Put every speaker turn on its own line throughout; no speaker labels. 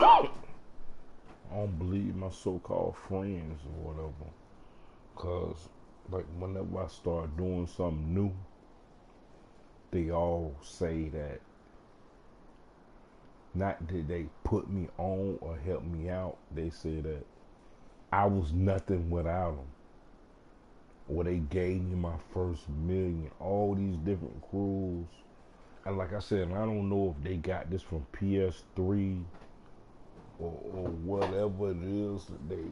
I don't believe my so-called friends or whatever. Cause like whenever I start doing something new, they all say that not that they put me on or help me out. They say that I was nothing without them. Or they gave me my first million. All these different crews. And like I said, I don't know if they got this from PS3 or whatever it is that they,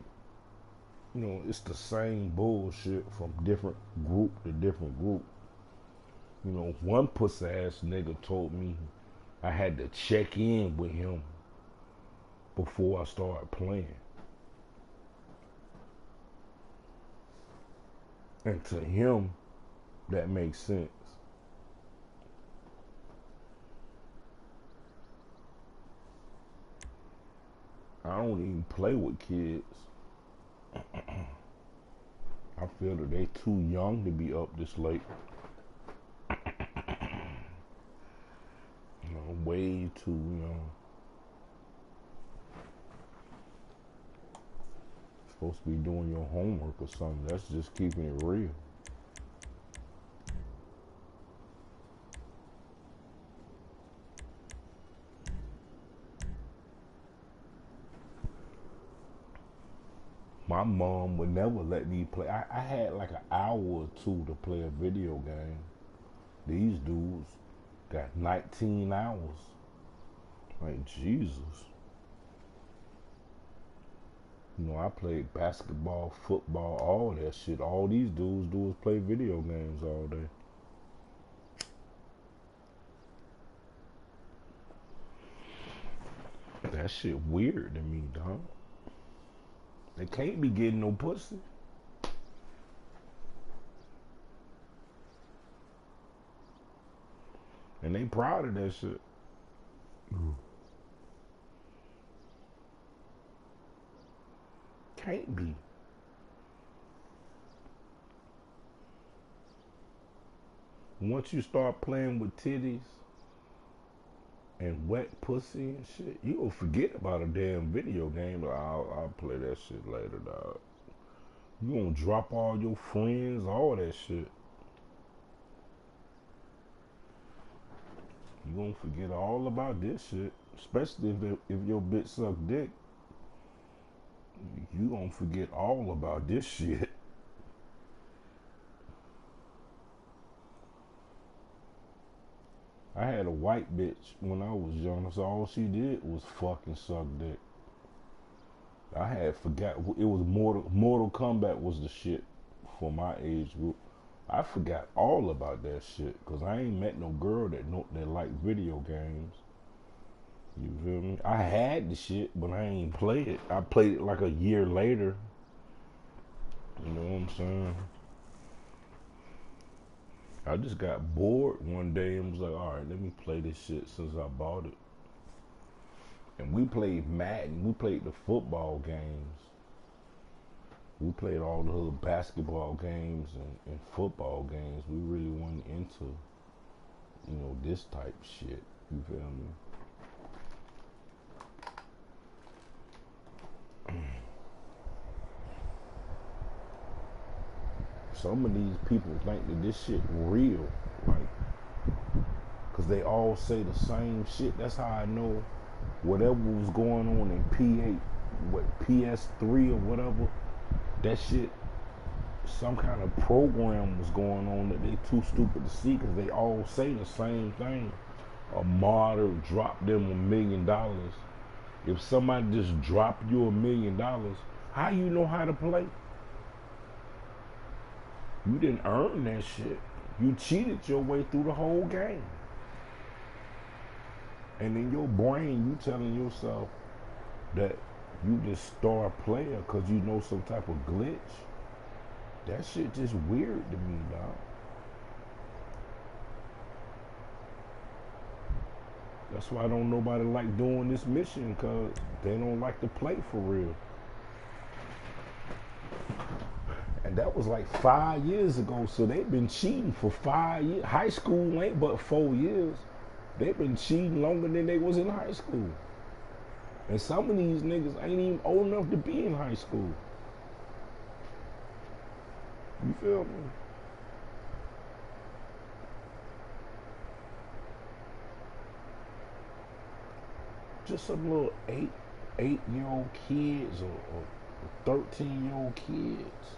it's the same bullshit from different group to different group. One pussy ass nigga told me I had to check in with him before I started playing. And to him, that makes sense. I don't even play with kids. I feel that they too young to be up this late. Way too young. Supposed to be doing your homework or something. That's just keeping it real. My mom would never let me play. I had like an hour or two to play a video game. These dudes got 19 hours. Like, Jesus. I played basketball, football, all that shit. All these dudes do is play video games all day. That shit weird to me, dog. They can't be getting no pussy. And they proud of that shit. Can't be. Once you start playing with titties and wet pussy and shit, you gonna forget about a damn video game. I'll play that shit later, dog. You gonna drop all your friends, all that shit. You gonna forget all about this shit, especially if your bitch suck dick. You gonna forget all about this shit. I had a white bitch when I was young, so all she did was fucking suck dick. I had forgot it was Mortal Kombat was the shit for my age group. I forgot all about that shit because I ain't met no girl that liked video games. You feel me? I had the shit, but I ain't played it. I played it like a year later. You know what I'm saying? I just got bored one day and was like, all right, let me play this shit since I bought it. And we played Madden. We played the football games. We played all the little basketball games and football games. We really wasn't into, this type shit. You feel me? Some of these people think that this shit real, like, cause they all say the same shit. That's how I know whatever was going on in PS3 or whatever, that shit, some kind of program was going on that they too stupid to see, cause they all say the same thing. A martyr dropped them $1 million. If somebody just dropped you $1 million, how you know how to play? You didn't earn that shit. You cheated your way through the whole game. And in your brain, you telling yourself that you just star player because you know some type of glitch. That shit just weird to me, dog. That's why don't nobody like doing this mission, because they don't like to play for real. And that was like 5 years ago, so they've been cheating for 5 years. High school ain't but 4 years. They've been cheating longer than they was in high school. And some of these niggas ain't even old enough to be in high school. You feel me? Just some little eight-year-old kids or 13-year-old kids.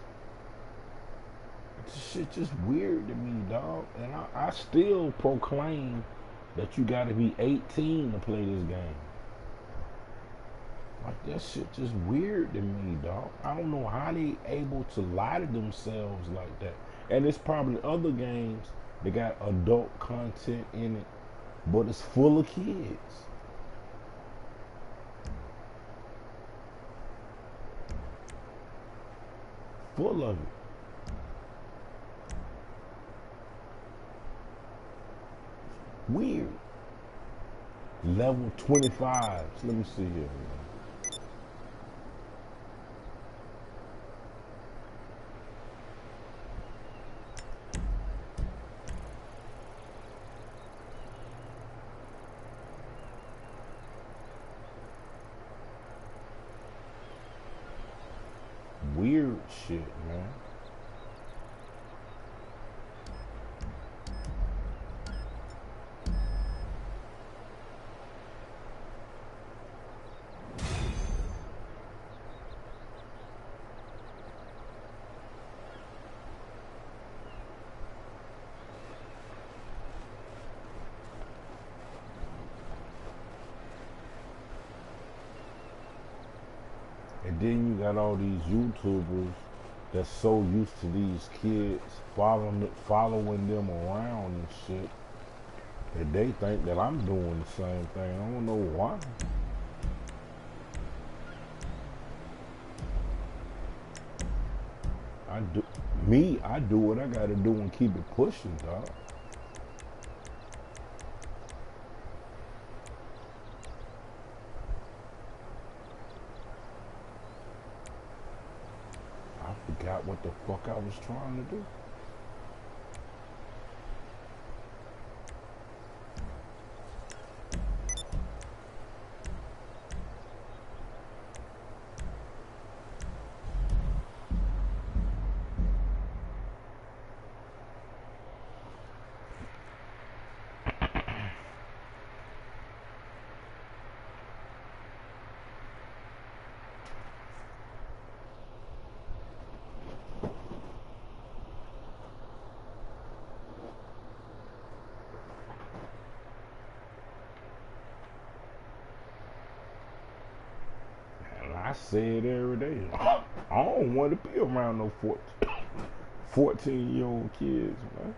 This shit just weird to me, dog. And I still proclaim that you gotta be 18 to play this game. Like, that shit just weird to me, dog. I don't know how they able to lie to themselves like that. And it's probably other games that got adult content in it, but it's full of kids. Full of it. Weird. Level 25. Let me see here. Weird shit, man. And then you got all these YouTubers that's so used to these kids following them around and shit that they think that I'm doing the same thing. I don't know why. I do what I gotta do and keep it pushing, dog. I forgot what the fuck I was trying to do. I say it every day. I don't want to be around no 14-year-old kids, man.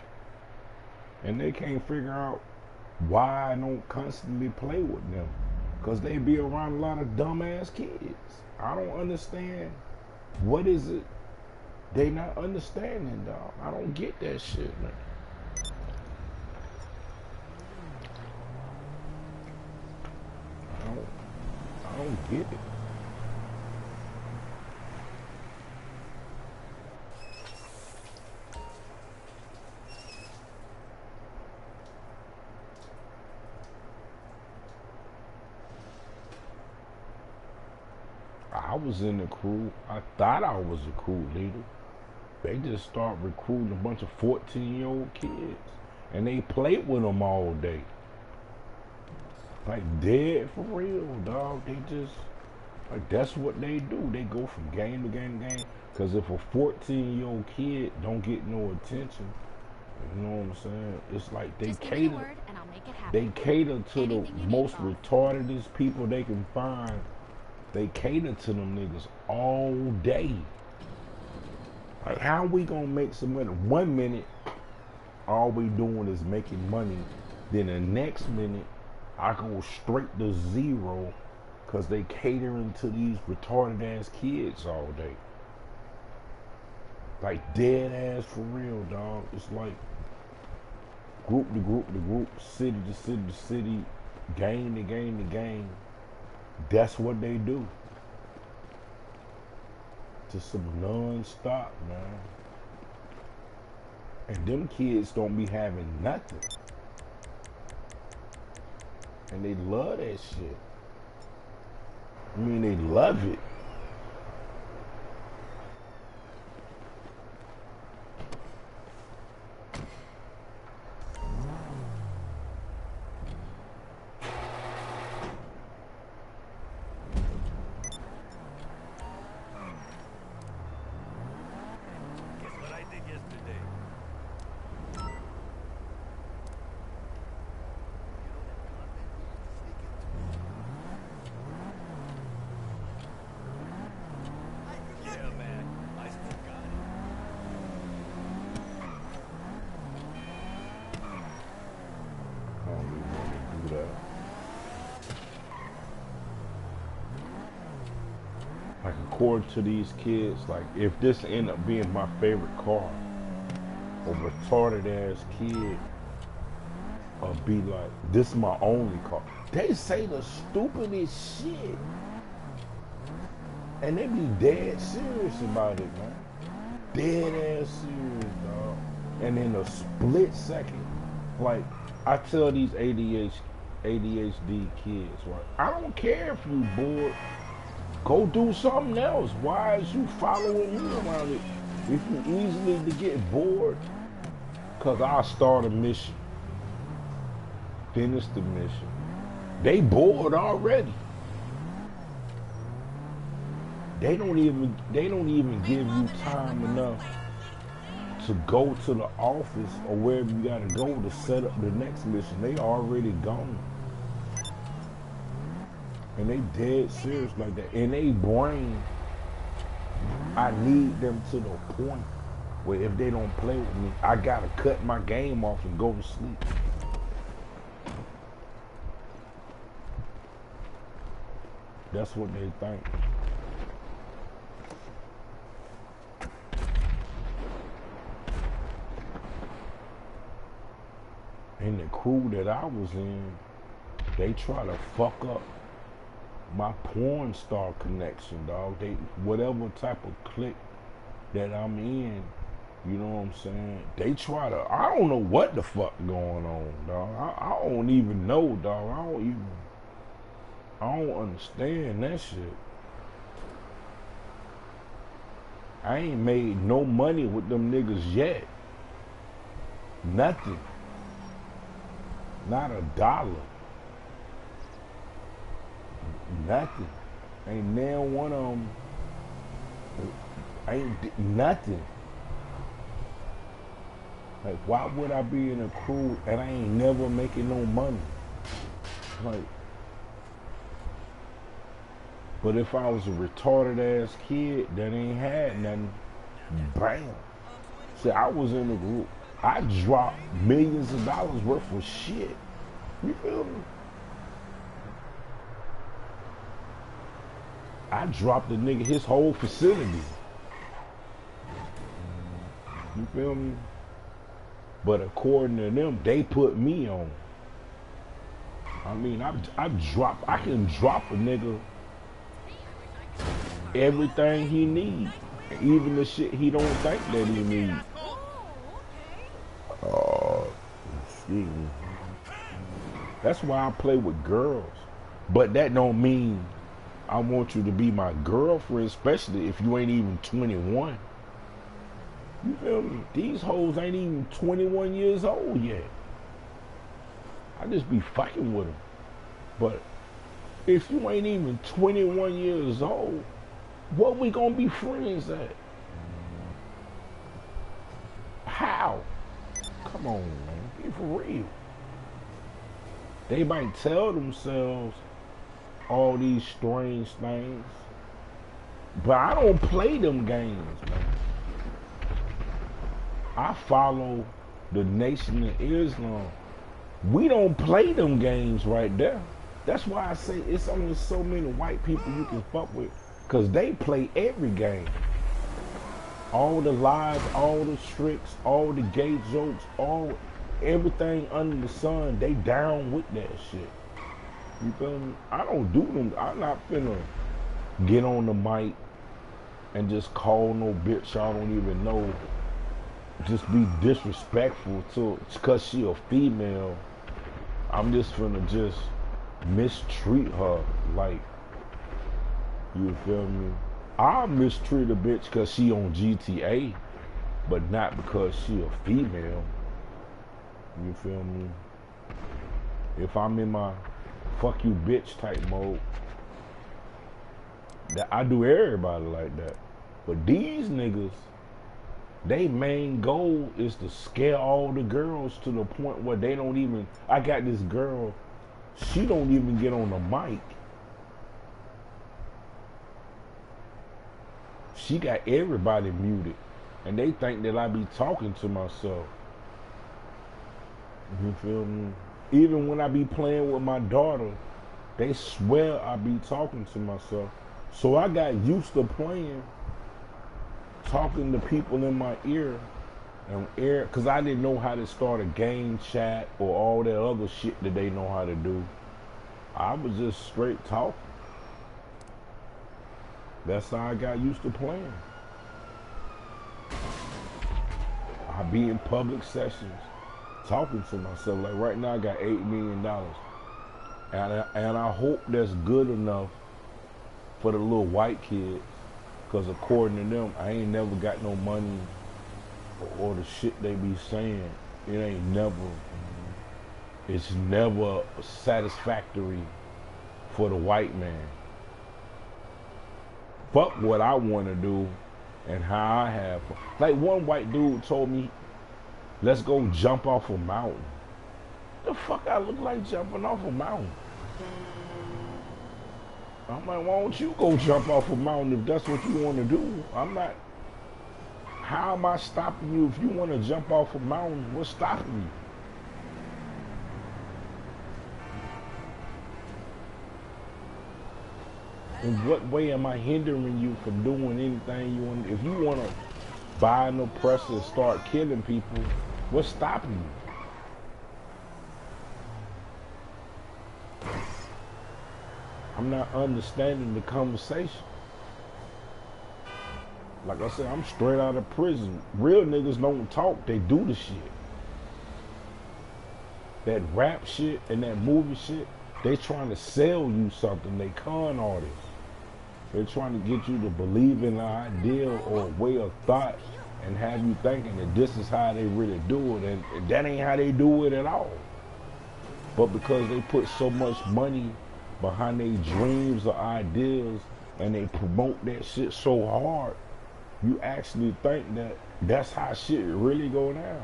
And they can't figure out why I don't constantly play with them. Because they be around a lot of dumbass kids. I don't understand. What is it they not understanding, dog? I don't get that shit, man. I don't get it. I was in the crew. I thought I was a crew leader. They just start recruiting a bunch of 14-year-old kids. And they play with them all day. Like, dead for real, dog. They just, like, that's what they do. They go from game to game to game. Because if a 14-year-old kid don't get no attention, you know what I'm saying? It's like they cater to the most retardedest people they can find. They cater to them niggas all day. Like, how we gonna make some money? 1 minute, all we doing is making money. Then the next minute, I go straight to zero because they catering to these retarded ass kids all day. Like, dead ass for real, dog. It's like group to group to group, city to city to city, game to game to game. That's what they do. Just some non-stop, man. And them kids don't be having nothing. And they love that shit. I mean, they love it. Like, according to these kids, like, if this end up being my favorite car, a retarded ass kid be like, this is my only car. They say the stupidest shit. And they be dead serious about it, man. Dead ass serious, dog. And in a split second, like, I tell these ADHD kids, right? I don't care if you bored. Go do something else. Why is you following me around it? If you easily to get bored, cause I'll start a mission. Finish the mission. They bored already. They don't even give you time enough to go to the office or wherever you gotta go to set up the next mission. They already gone. And they dead serious like that. In their brain, I need them to the point where if they don't play with me, I gotta cut my game off and go to sleep. That's what they think. And the crew that I was in, they try to fuck up my porn star connection, dog. They, whatever type of clique that I'm in, you know what I'm saying? They try to, I don't know what the fuck going on, dog. I don't even know, dog. I don't understand that shit. I ain't made no money with them niggas yet. Nothing. Not a dollar. Nothing. Ain't now one of them. Ain't nothing. Like, why would I be in a crew and I ain't never making no money? Like, but if I was a retarded ass kid that ain't had nothing, bam. See, I was in a group. I dropped millions of dollars worth of shit. You feel me? I dropped the nigga his whole facility. You feel me? But according to them, they put me on. I mean, I can drop a nigga everything he needs. Even the shit he don't think that he needs. Excuse me. That's why I play with girls. But that don't mean I want you to be my girlfriend, especially if you ain't even 21. You feel me? These hoes ain't even 21 years old yet. I just be fucking with them. But if you ain't even 21 years old, what we gonna be friends at? How? Come on, man. Be for real. They might tell themselves all these strange things, but I don't play them games, man. I follow the Nation of Islam. We don't play them games right there. That's why I say it's only so many white people you can fuck with, because they play every game. All the lies, all the tricks, all the gay jokes, everything under the sun, they down with that shit. You feel me? I don't do them. I'm not finna get on the mic and just call no bitch I don't even know. Just be disrespectful to, because she a female. I'm just finna just mistreat her. Like, You feel me? I mistreat a bitch because she on GTA, but not because she a female. You feel me? If I'm in my fuck you bitch type mode, that I do everybody like that. But these niggas, they main goal is to scare all the girls to the point where they don't even, I got this girl, she don't even get on the mic. She got everybody muted. And they think that I be talking to myself. You feel me? Even when I be playing with my daughter, they swear I be talking to myself. So I got used to playing, talking to people in my ear, and because I didn't know how to start a game chat or all that other shit that they know how to do. I was just straight talking. That's how I got used to playing. I be in public sessions talking to myself. Like right now I got $8 million. And I hope that's good enough for the little white kids. Because according to them, I ain't never got no money or the shit they be saying. It's never satisfactory for the white man. Fuck what I want to do and how I have. Like one white dude told me, let's go jump off a mountain. The fuck I look like jumping off a mountain? I'm like, why don't you go jump off a mountain if that's what you want to do? I'm not, how am I stopping you if you want to jump off a mountain? What's stopping you? In what way am I hindering you from doing anything you want? If you want to buy an oppressor and start killing people, what's stopping you? I'm not understanding the conversation. Like I said, I'm straight out of prison. Real niggas don't talk, they do the shit. That rap shit and that movie shit, they trying to sell you something. They con artists. They're trying to get you to believe in an idea or a way of thought and have you thinking that this is how they really do it, and that ain't how they do it at all. But because they put so much money behind their dreams or ideas and they promote that shit so hard, you actually think that that's how shit really go down.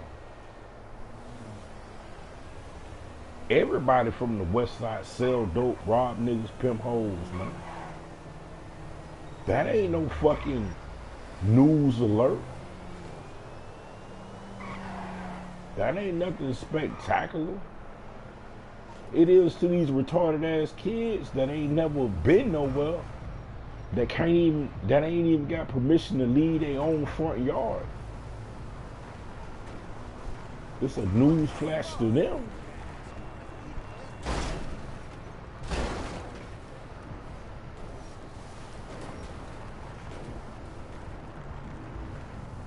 Everybody from the West Side sell dope, rob niggas, pimp hoes, man. That ain't no fucking news alert. That ain't nothing spectacular. It is to these retarded ass kids that ain't never been nowhere, that ain't even got permission to leave their own front yard. It's a news flash to them.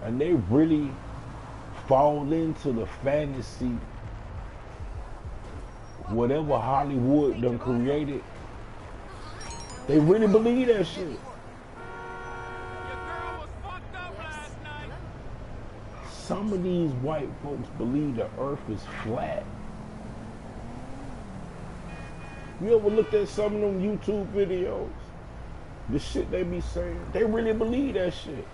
And they really fall into the fantasy, whatever Hollywood done created. They really believe that shit.
Your girl was fucked up last night.
Some of these white folks believe the earth is flat. You ever looked at some of them YouTube videos? The shit they be saying, they really believe that shit.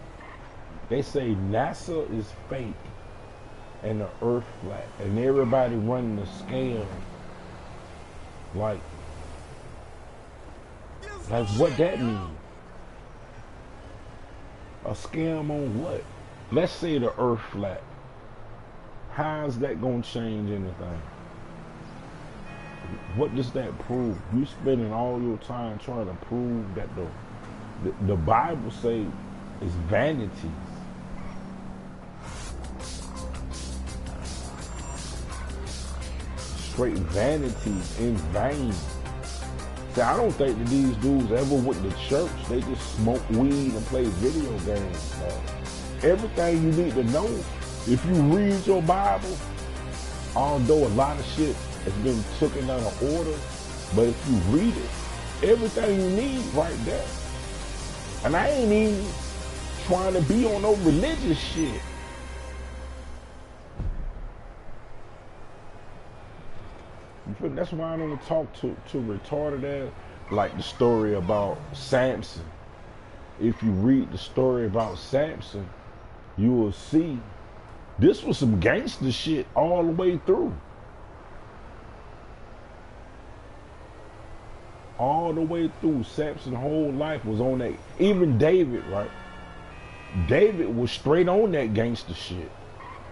They say NASA is fake and the earth flat, and everybody running the scale like what that mean? A scam on what? Let's say the earth flat. How is that gonna change anything? What does that prove? You spending all your time trying to prove that the Bible say is vanity. Straight vanity in vain. See, I don't think that these dudes ever went to church. They just smoke weed and play video games. Everything you need to know, if you read your Bible, although a lot of shit has been taken out of order, but if you read it, everything you need right there. And I ain't even trying to be on no religious shit. That's why I don't talk to retarded ass. Like the story about Samson. If you read the story about Samson, you will see this was some gangster shit all the way through. All the way through. Samson's whole life was on that. Even David, right? David was straight on that gangster shit.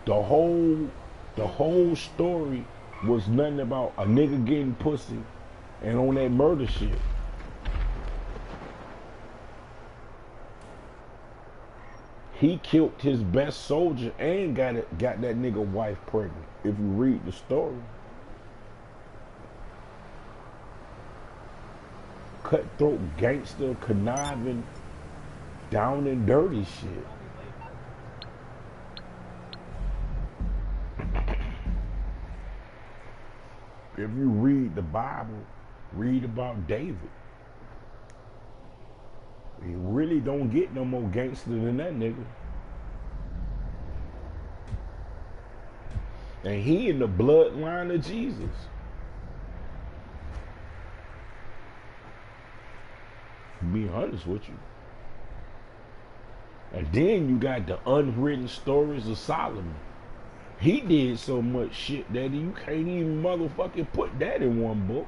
The whole story was nothing about a nigga getting pussy and on that murder shit. He killed his best soldier and got that nigga wife pregnant. If you read the story. Cutthroat, gangster, conniving, down and dirty shit. If you read the Bible, read about David. You really don't get no more gangster than that nigga. And he in the bloodline of Jesus. To be honest with you. And then you got the unwritten stories of Solomon. He did so much shit that you can't even motherfucking put that in one book.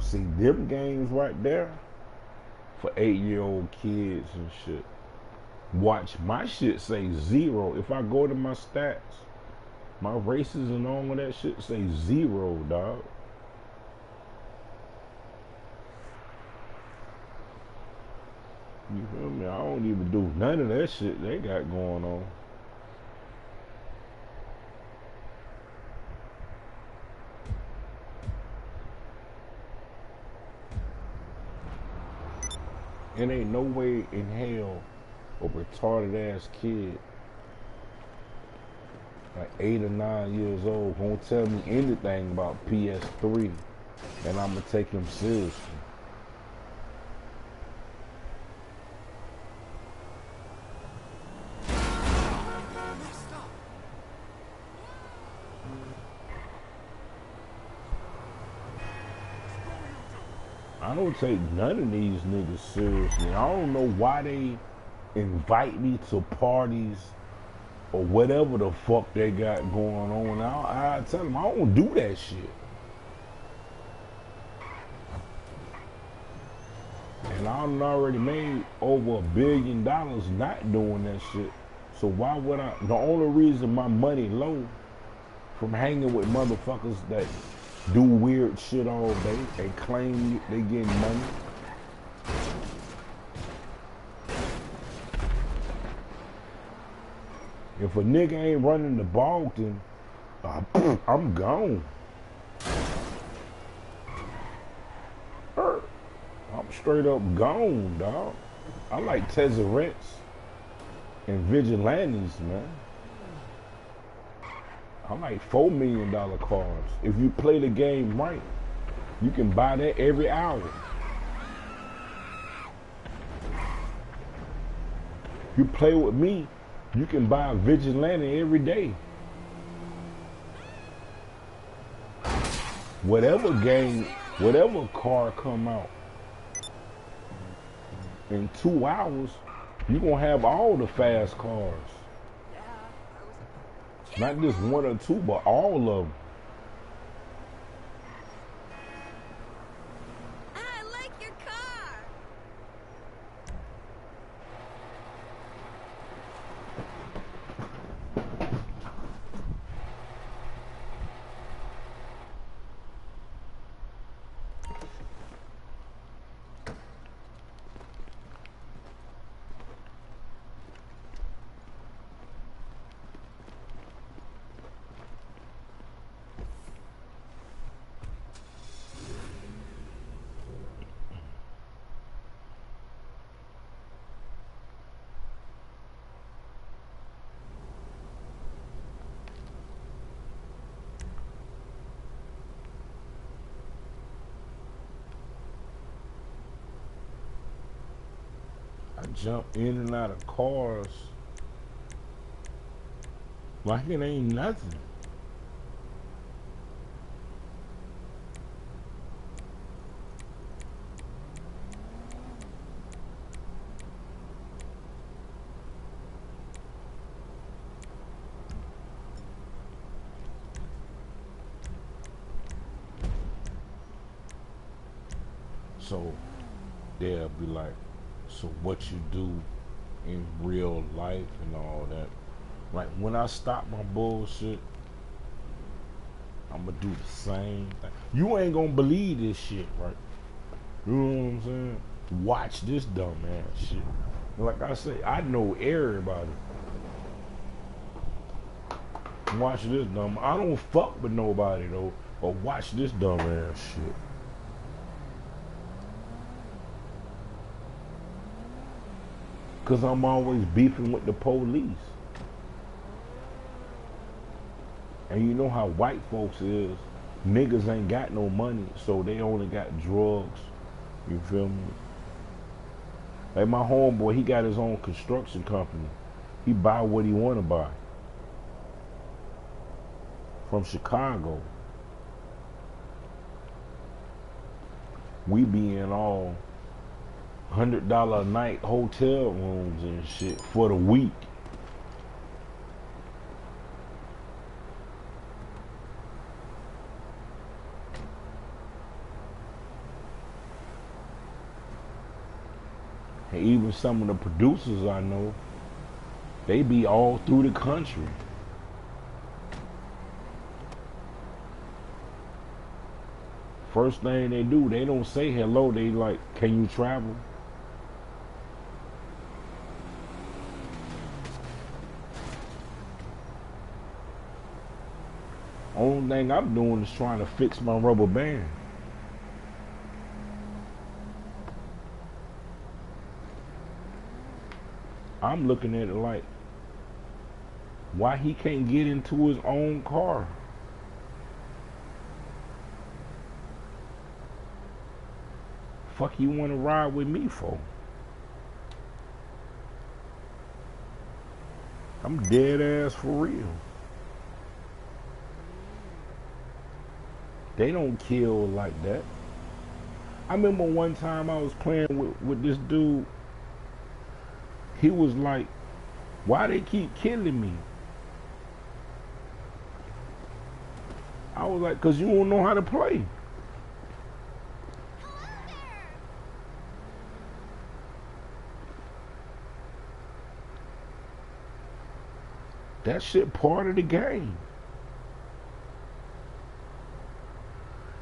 See, them games right there for 8-year-old kids and shit. Watch my shit say 0. If I go to my stats, my races and all of that shit say 0, dog. You feel me? I don't even do none of that shit they got going on. It ain't no way in hell a retarded ass kid like 8 or 9 years old gonna tell me anything about PS3 and I'm gonna take him seriously. I don't take none of these niggas seriously. I don't know why they invite me to parties or whatever the fuck they got going on. I tell them I don't do that shit. And I'm already made over $1 billion not doing that shit. So why would I? The only reason my money low from hanging with motherfuckers that do weird shit all day and claim they getting money. If a nigga ain't running the ball, then I'm gone. I'm straight up gone, dog. I like Tezzerets and Vigilantes, man. I like $4 million cars. If you play the game right, you can buy that every hour. If you play with me, you can buy a Vigilante every day. Whatever game, whatever car come out, in 2 hours, you're gonna have all the fast cars. Not just 1 or 2, but all of them.
I like your car.
jump in and out of cars like it ain't nothing. So they'll be like, so what you do in real life and all that. Like when I stop my bullshit, I'm gonna do the same thing. You ain't gonna believe this shit, right? You know what I'm saying? Watch this dumbass shit. Like I say, I know everybody. Watch this dumb. I don't fuck with nobody though, but watch this dumbass shit. Cause I'm always beefing with the police. And you know how white folks is. Niggas ain't got no money, so they only got drugs. You feel me? Like my homeboy, he got his own construction company. He buy what he wanna buy. From Chicago. We be in all $100 a night hotel rooms and shit for the week. And even some of the producers I know, they be all through the country. First thing they do, they don't say hello, they like, can you travel? Only thing I'm doing is trying to fix my rubber band. I'm looking at it like, why he can't get into his own car? Fuck you want to ride with me for? I'm dead ass for real. They don't kill like that. I remember one time I was playing with this dude. He was like, why they keep killing me? I was like, cause you don't know how to play. That shit part of the game.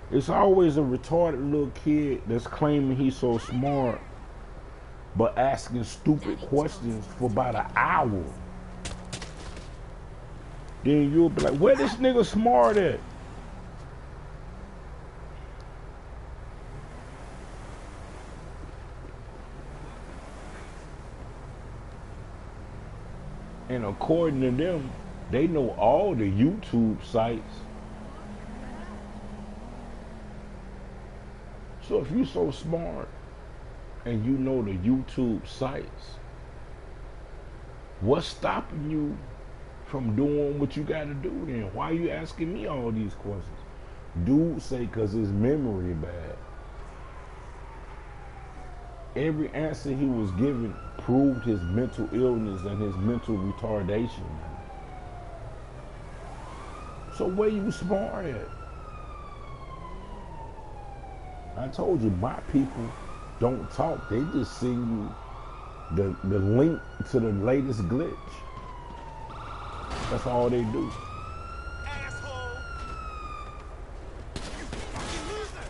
It's always a retarded little kid that's claiming he's so smart, but asking stupid questions for about an hour. Then you'll be like, where this nigga smart at? And according to them, they know all the YouTube sites. So if you're so smart and you know the YouTube sites, what's stopping you from doing what you got to do then? Why are you asking me all these questions? Dude say because his memory bad. Every answer he was given proved his mental illness and his mental retardation. So where you smart at? I told you, my people don't talk. They just send you the link to the latest glitch. That's all they do.
Asshole! You fucking loser!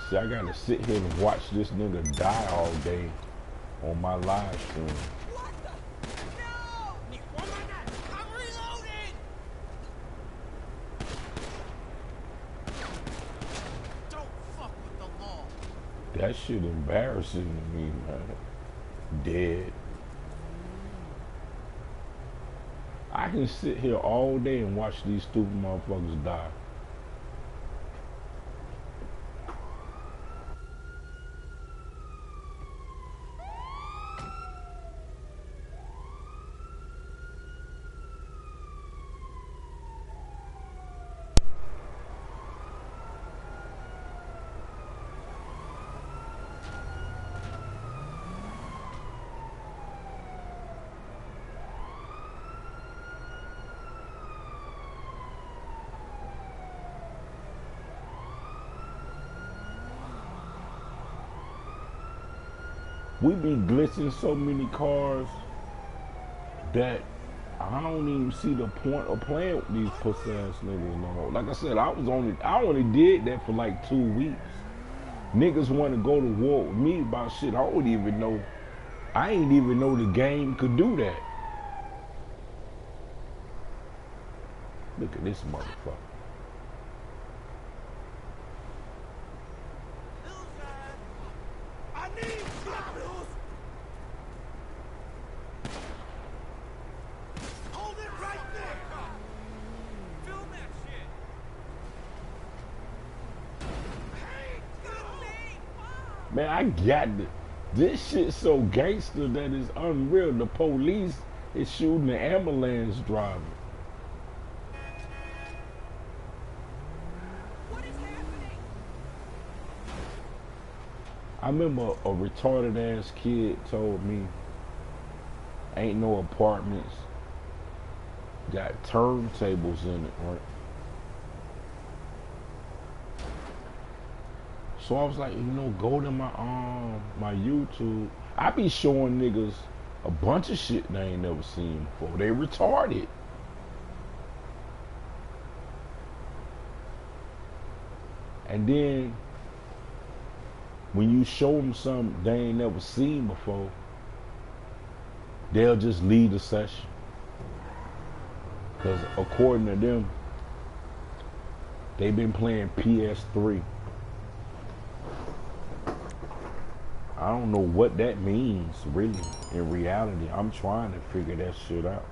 See, I gotta sit here and watch this nigga die all day on my live stream.
What the? No! I'm reloading! Don't fuck with the law.
That shit embarrassing to me, man. Dead. I can sit here all day and watch these stupid motherfuckers die. We be glitching so many cars that I don't even see the point of playing with these pussy ass niggas no more. Like I said, I only did that for like 2 weeks. Niggas want to go to war with me about shit I don't even know. I ain't even know the game could do that. Look at this motherfucker.
I need bottles. Hold it right there. Film that shit. Hey, good me.
Man, I got this shit so gangster that it's unreal. The police is shooting the ambulance driver.
What is happening?
I remember a retarded ass kid told me ain't no apartments got turntables in it, right? So I was like, go to my YouTube. I be showing niggas a bunch of shit they ain't never seen before. They retarded. And then when you show them something they ain't never seen before, they'll just leave the session. Because according to them, they've been playing PS3. I don't know what that means, really, in reality. I'm trying to figure that shit out.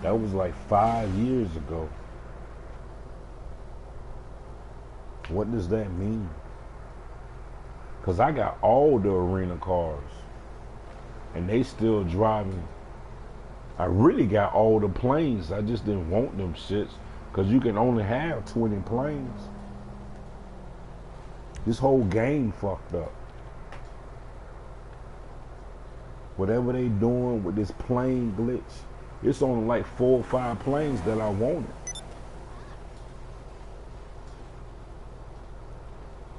That was like 5 years ago. What does that mean? Because I got all the arena cars, and they still driving. I really got all the planes. I just didn't want them shits because you can only have 20 planes. This whole game fucked up. Whatever they doing with this plane glitch, it's only like 4 or 5 planes that I wanted.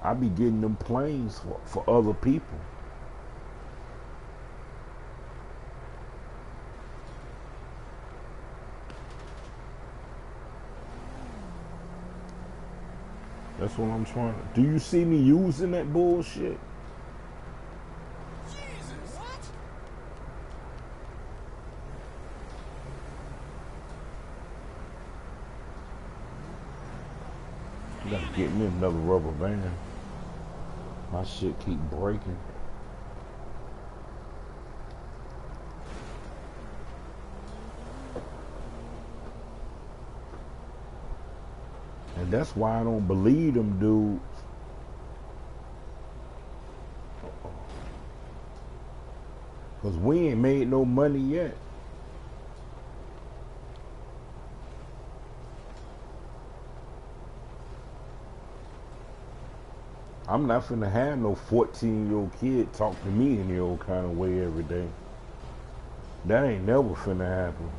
I be getting them planes for other people. That's what I'm trying to. Do you see me using that bullshit?
Jesus. What?
I gotta get me another rubber band. My shit keep breaking. And that's why I don't believe them dudes. Cause we ain't made no money yet. I'm not finna have no 14-year-old kid talk to me any old kind of way every day. That ain't never finna happen.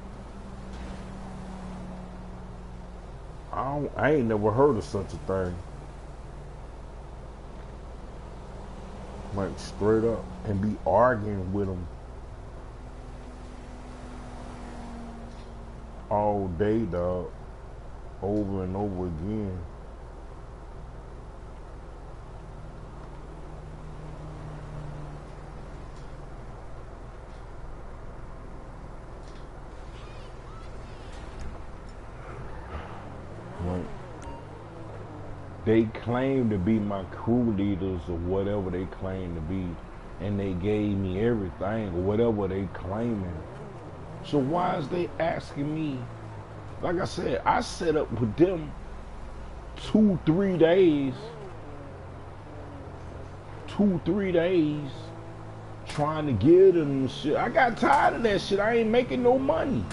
I ain't never heard of such a thing. Like straight up, and be arguing with them all day, dog, over and over again. They claim to be my crew leaders or whatever they claim to be, and they gave me everything or whatever they claiming. So why is they asking me? Like I said, I set up with them 2-3 days, 2-3 days, trying to give them shit. I got tired of that shit. I ain't making no money.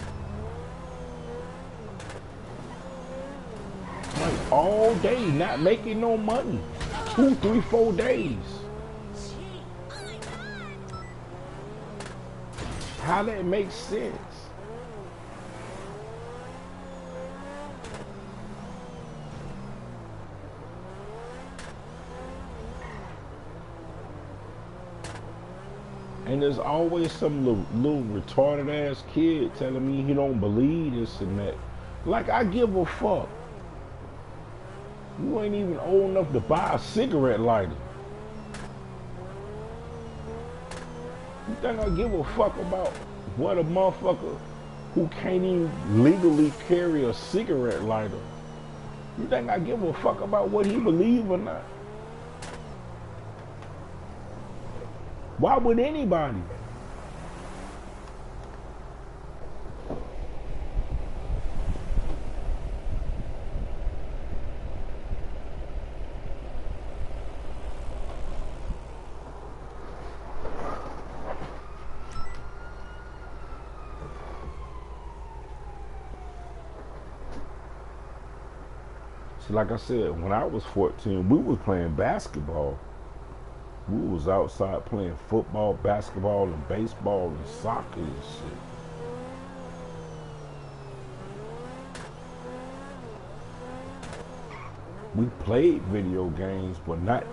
Like all day, not making no money. 2, 3, 4 days. How that makes sense? And there's always some little retarded ass kid telling me he don't believe this and that. Like, I give a fuck. You ain't even old enough to buy a cigarette lighter. You think I give a fuck about what a motherfucker who can't even legally carry a cigarette lighter? You think I give a fuck about what he believe or not? Why would anybody? See, like I said, when I was 14, we was playing basketball. We was outside playing football, basketball, and baseball, and soccer and shit. We played video games, but not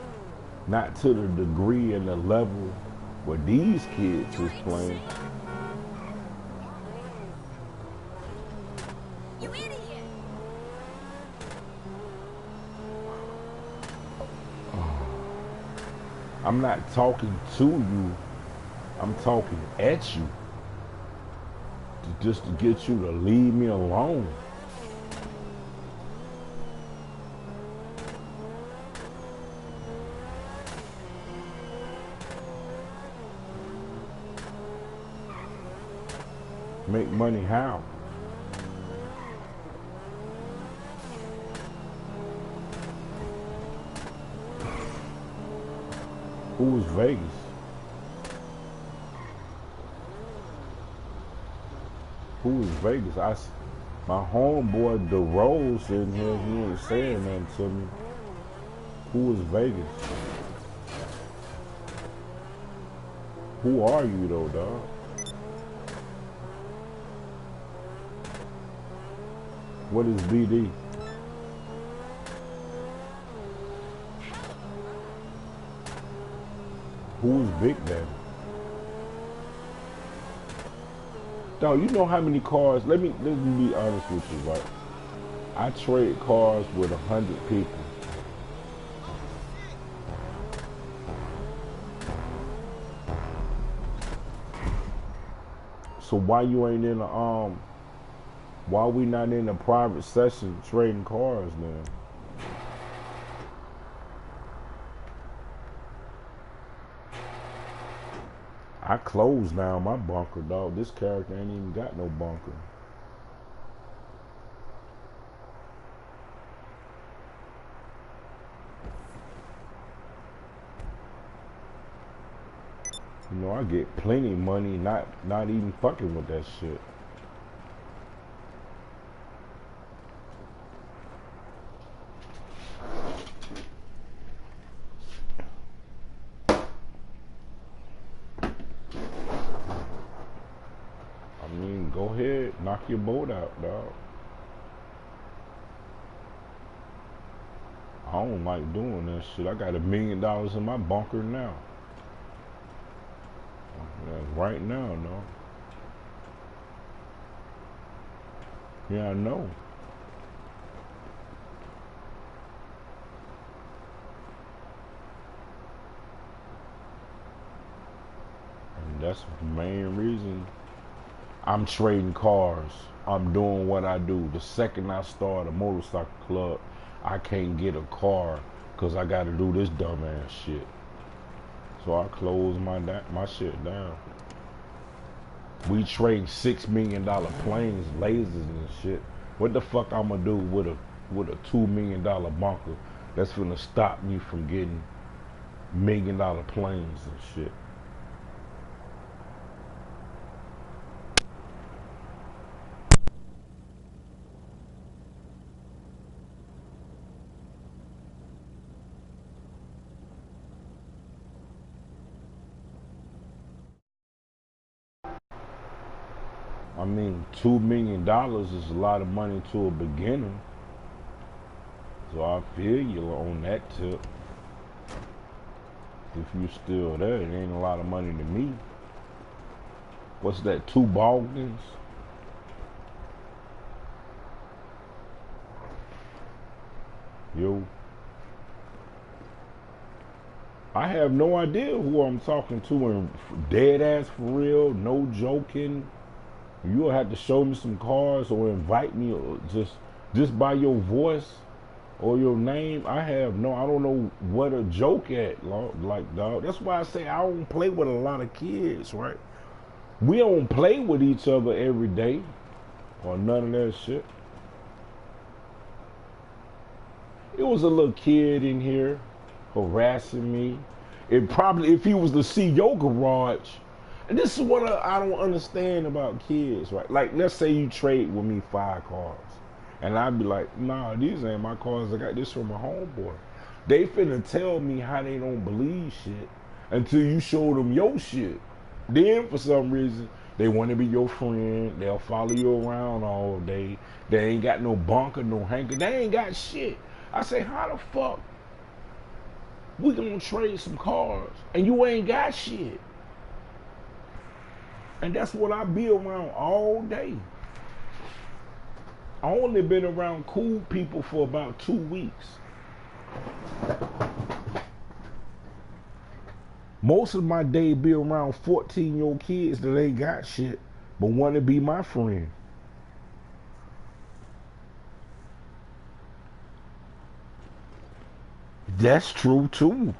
to the degree and the level where these kids is playing.
You idiot!
I'm not talking to you. I'm talking at you. Just to get you to leave me alone. Make money how? Who is Vegas? Who is Vegas? My homeboy DeRose in here, he ain't saying nothing to me. Who is Vegas? Who are you though, dog? What is BD? Who's Big Daddy? Dog, you know how many cars, let me be honest with you, right? I trade cars with 100 people. So why you ain't in a why we not in a private session trading cars then? I closed down my bunker, dog. This character ain't even got no bunker. You know, I get plenty of money not even fucking with that shit. Go ahead, knock your boat out, dog. I don't like doing that shit. I got $1 million in my bunker now. Right now, no. Yeah, I know. And that's the main reason I'm trading cars. I'm doing what I do. The second I start a motorcycle club, I can't get a car because I got to do this dumbass shit. So I close my shit down. We trade $6 million planes, lasers and shit. What the fuck I'm gonna do with a $2 million bunker that's gonna stop me from getting $1 million planes and shit? I mean, $2 million is a lot of money to a beginner. So I feel you on that tip. If you still there, it ain't a lot of money to me. What's that? 2 Baldwins? Yo. I have no idea who I'm talking to, and dead ass for real, no joking. You'll have to show me some cars or invite me, or just by your voice or your name. I don't know what to joke at, like, dog. That's why I say I don't play with a lot of kids, right? We don't play with each other every day or none of that shit. It was a little kid in here harassing me. It probably, if he was to see your garage, and this is what I don't understand about kids, right? Like, let's say you trade with me 5 cars, and I'd be like, nah, these ain't my cars. I got this from my homeboy. They finna tell me how they don't believe shit until you show them your shit. Then, for some reason, they want to be your friend. They'll follow you around all day. They ain't got no bunker, no hanker. They ain't got shit. I say, how the fuck we gonna trade some cars and you ain't got shit? And that's what I be around all day. I only been around cool people for about 2 weeks. Most of my day be around 14-year-old kids that ain't got shit but want to be my friend. That's true too.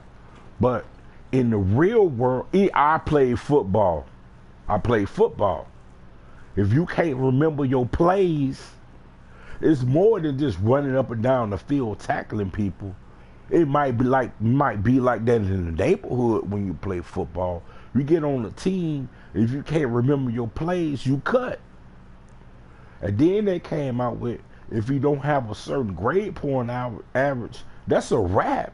But in the real world, I played football. If you can't remember your plays, it's more than just running up and down the field tackling people. It might be like that in the neighborhood when you play football. You get on a team, if you can't remember your plays, you cut. And then they came out with, if you don't have a certain grade point average, that's a wrap.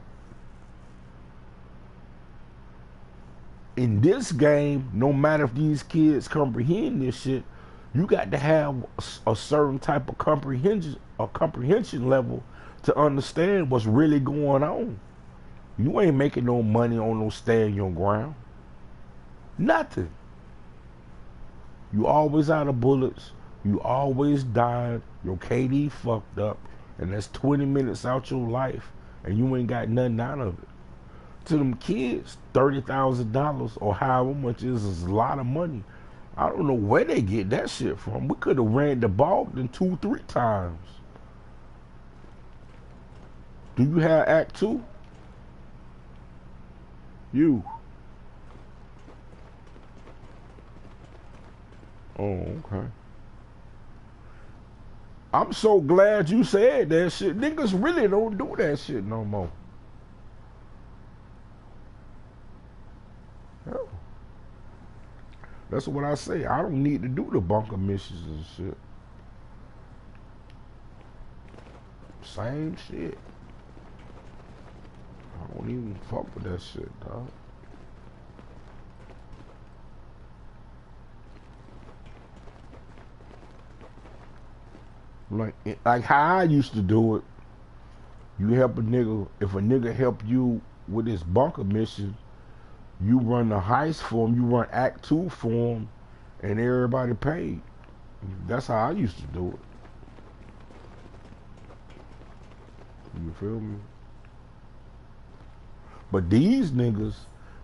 In this game, no matter if these kids comprehend this shit, you got to have a certain type of comprehension level to understand what's really going on. You ain't making no money on no stand your ground. Nothing. You always out of bullets. You always dying. Your KD fucked up. And that's 20 minutes out your life. And you ain't got nothing out of it. To them kids, $30,000 or however much is a lot of money. I don't know where they get that shit from. We could have ran the ball 2-3 times. Do you have Act 2? You. Oh, okay. I'm so glad you said that shit. Niggas really don't do that shit no more. Hell. That's what I say. I don't need to do the bunker missions and shit. Same shit. I don't even fuck with that shit, dog. Like how I used to do it. You help a nigga. If a nigga help you with his bunker mission, you run the heist for him. You run Act 2 for him, and everybody paid. That's how I used to do it. You feel me? But these niggas,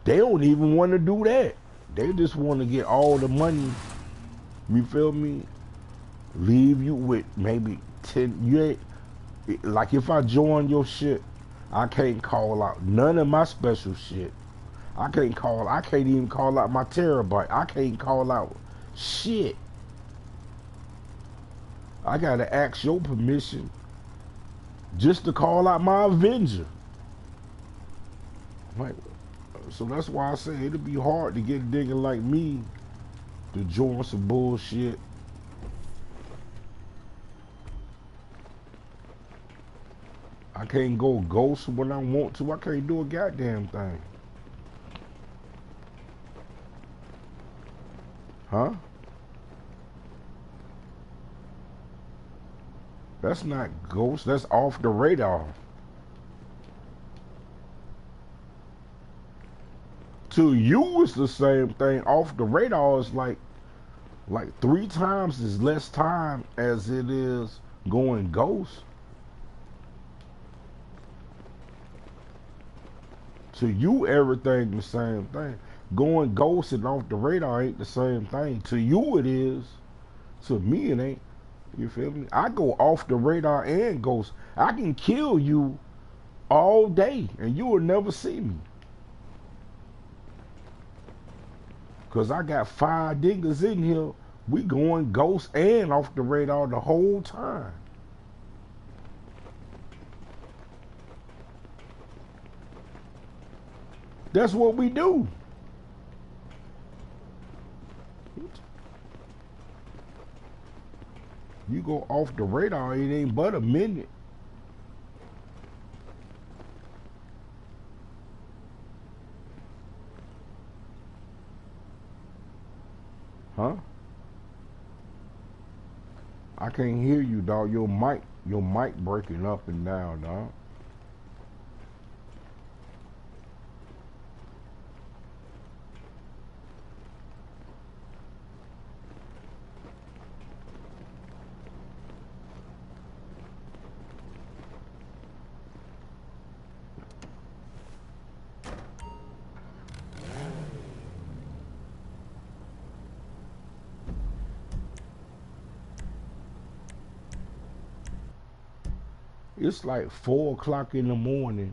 they don't even want to do that. They just want to get all the money. You feel me? Leave you with maybe 10. You ain't, like if I join your shit, I can't call out none of my special shit. I can't even call out my terabyte. I can't call out shit. I gotta ask your permission just to call out my Avenger. Like, so that's why I say it'll be hard to get a nigga like me to join some bullshit. I can't go ghost when I want to. I can't do a goddamn thing. Huh? That's not ghost. That's off the radar. To you, it's the same thing. Off the radar is like Like 3 times is less time as it is going ghost. To you, everything the same thing. Going ghost and off the radar ain't the same thing. To you, it is. To me, it ain't. You feel me? I go off the radar and ghost. I can kill you all day and you will never see me. Cause I got 5 niggas in here. We going ghost and off the radar the whole time. That's what we do. You go off the radar, it ain't but a minute. Huh? I can't hear you, dog. Your mic breaking up and down, dog. It's like 4 o'clock in the morning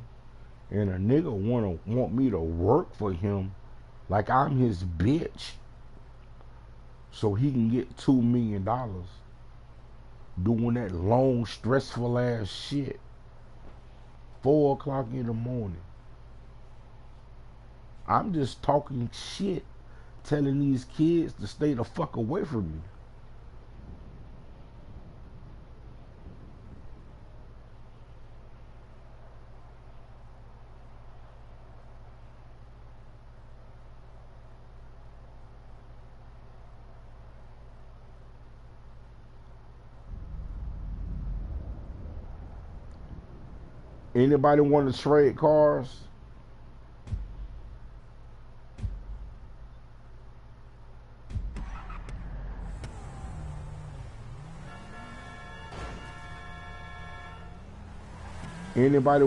and a nigga want me to work for him like I'm his bitch so he can get $2 million doing that long, stressful ass shit. 4 o'clock in the morning. I'm just talking shit, telling these kids to stay the fuck away from me. Anybody want to trade cars? Anybody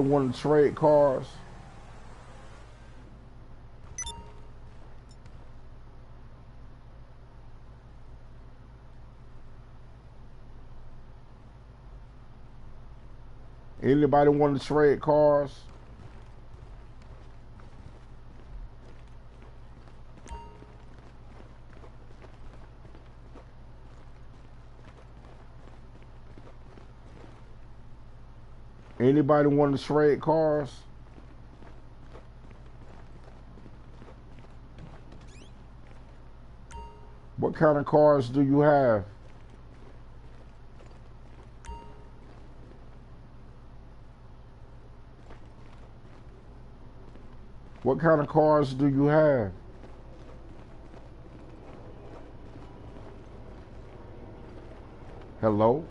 want to trade cars? Anybody want to trade cars? Anybody want to trade cars? What kind of cars do you have? What kind of cars do you have? Hello?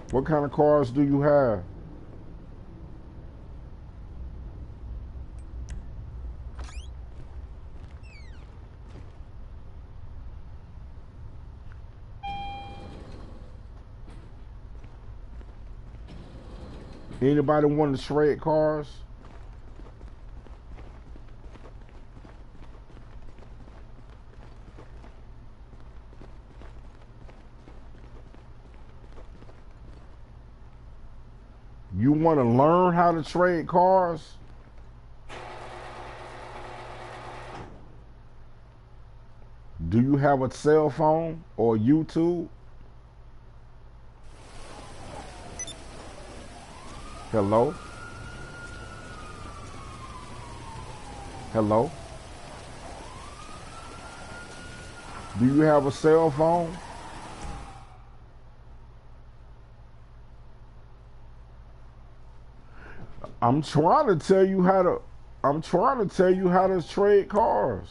What kind of cars do you have? Anybody want to trade cars? You want to learn how to trade cars? Do you have a cell phone or YouTube? Hello? Hello? Do you have a cell phone? I'm trying to tell you how to trade cars.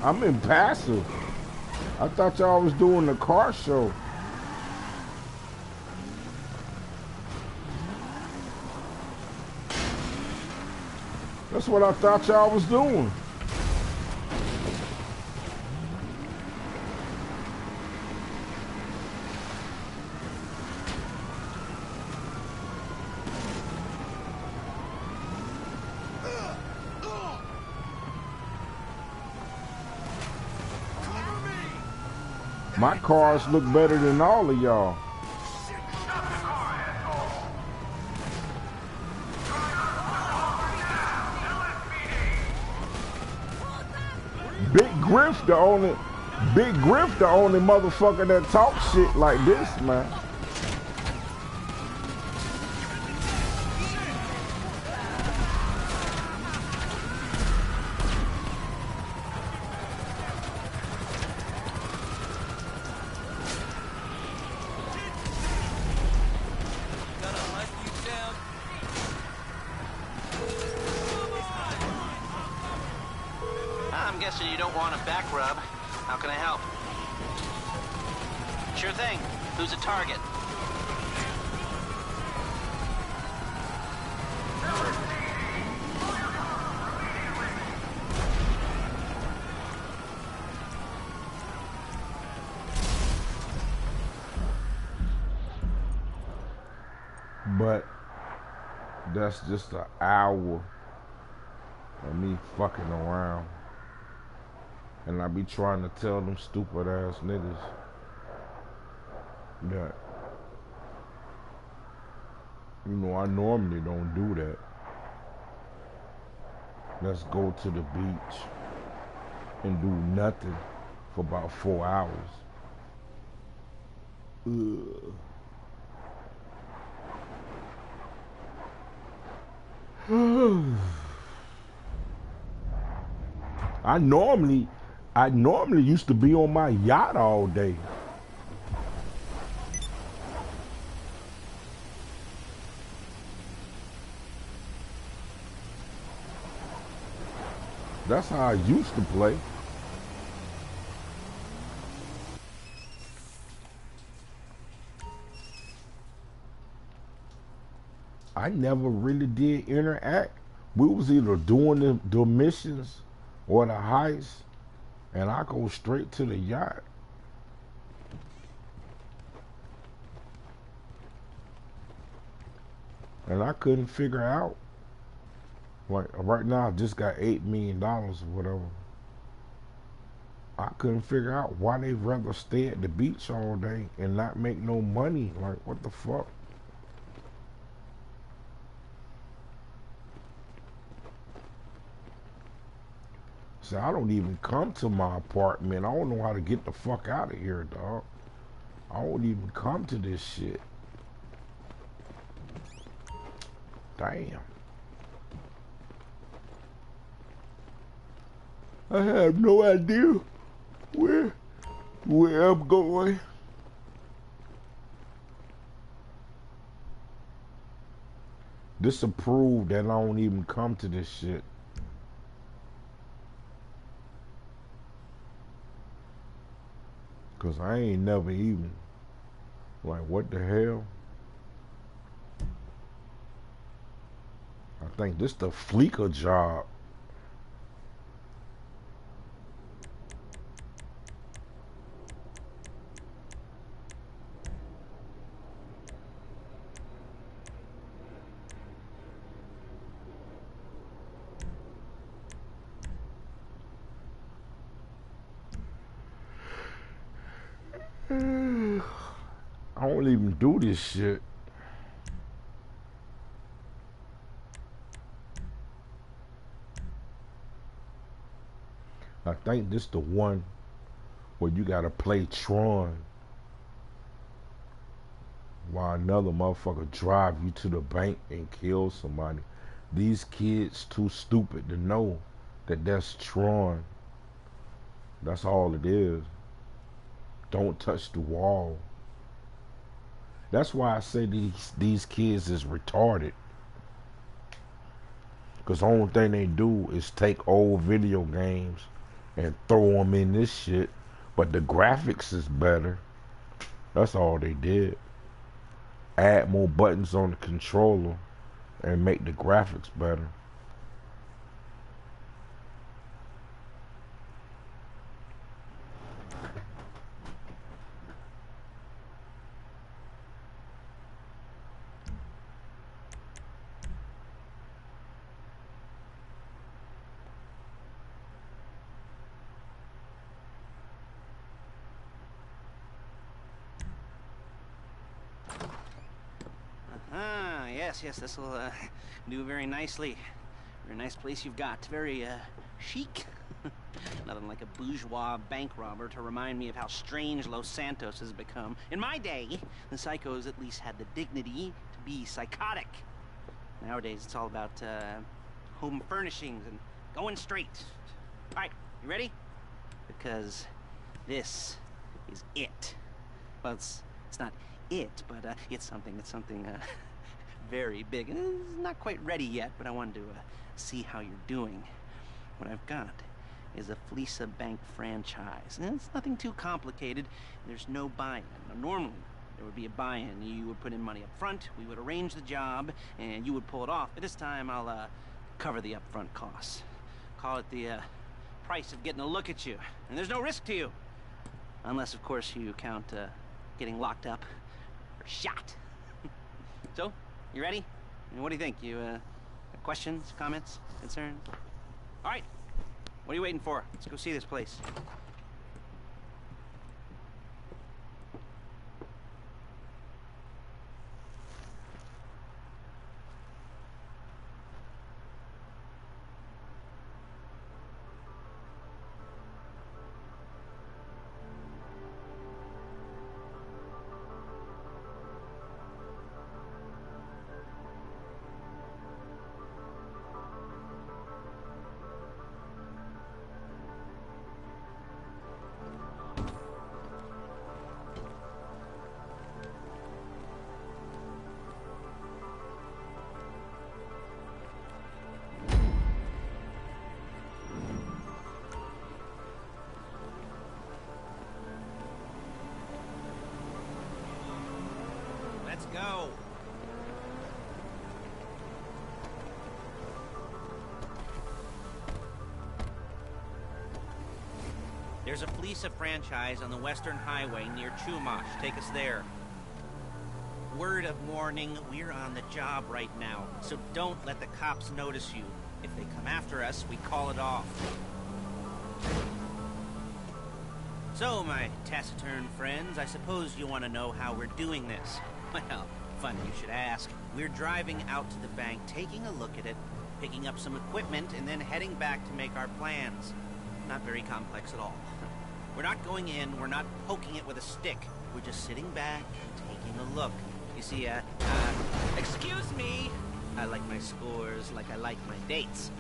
I'm in passive. I thought y'all was doing the car show. That's what I thought y'all was doing. My cars look better than all of y'all. Big Griff the only motherfucker that talks shit like this, man.
I'm guessing you don't want a back rub. How can I help? Sure thing. Who's a target?
But that's just an hour of me fucking around. And I be trying to tell them stupid ass niggas that, you know, I normally don't do that. Let's go to the beach and do nothing for about 4 hours. Ugh. I normally used to be on my yacht all day. That's how I used to play. I never really did interact. We was either doing the missions or the heist, and I go straight to the yacht. And I couldn't figure out. Like right now I just got $8 million or whatever. I couldn't figure out why they'd rather stay at the beach all day and not make no money. Like, what the fuck? So I don't even come to my apartment. I don't know how to get the fuck out of here, dog. I won't even come to this shit. Damn. I have no idea where I'm going. Disapprove that I don't even come to this shit. Cause I ain't never even, like, what the hell? I think this the Fleeker job. I don't even do this shit. I think this the one where you gotta play Tron while another motherfucker drive you to the bank and kill somebody. These kids too stupid to know that that's Tron. That's all it is. Don't touch the wall. That's why I say these kids is retarded. Because the only thing they do is take old video games and throw them in this shit. But the graphics is better. That's all they did. Add more buttons on the controller and make the graphics better.
Yes, this will do very nicely. Very nice place you've got. Very chic. Nothing like a bourgeois bank robber to remind me of how strange Los Santos has become. In my day, the psychos at least had the dignity to be psychotic. Nowadays, it's all about home furnishings and going straight. All right, you ready? Because this is it. Well, it's not it, but it's something very big. It's not quite ready yet, but I wanted to see how you're doing. What I've got is a Fleesa Bank franchise. And it's nothing too complicated. There's no buy-in. Now, normally, there would be a buy-in. You would put in money up front, we would arrange the job, and you would pull it off. But this time, I'll cover the upfront costs. Call it the price of getting a look at you. And there's no risk to you. Unless, of course, you count getting locked up or shot. So, you ready? What do you think? You questions, comments, concerns? All right. What are you waiting for? Let's go see this place. Let's go. There's a Fleesa franchise on the Western Highway near Chumash. Take us there. Word of warning, we're on the job right now, so don't let the cops notice you. If they come after us, we call it off. So, my taciturn friends, I suppose you want to know how we're doing this. Well, funny you should ask. We're driving out to the bank, taking a look at it, picking up some equipment, and then heading back to make our plans. Not very complex at all. We're not going in, we're not poking it with a stick. We're just sitting back and taking a look. You see, excuse me! I like my scores like I like my dates.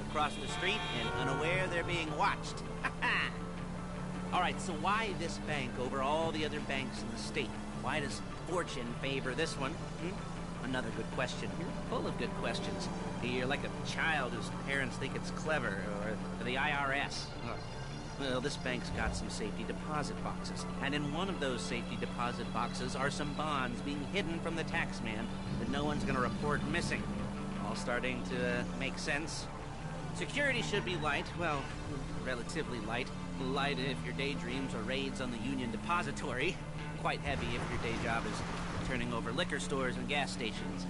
Across the street and unaware they're being watched. Alright, so why this bank over all the other banks in the state? Why does fortune favor this one? Another good question. You're full of good questions. You're like a child whose parents think it's clever, or the IRS. Well, this bank's got some safety deposit boxes, and in one of those safety deposit boxes are some bonds being hidden from the tax man that no one's gonna report missing. All starting to make sense. Security should be light, well, relatively light. Light if your daydreams are raids on the Union Depository. Quite heavy if your day job is turning over liquor stores and gas stations.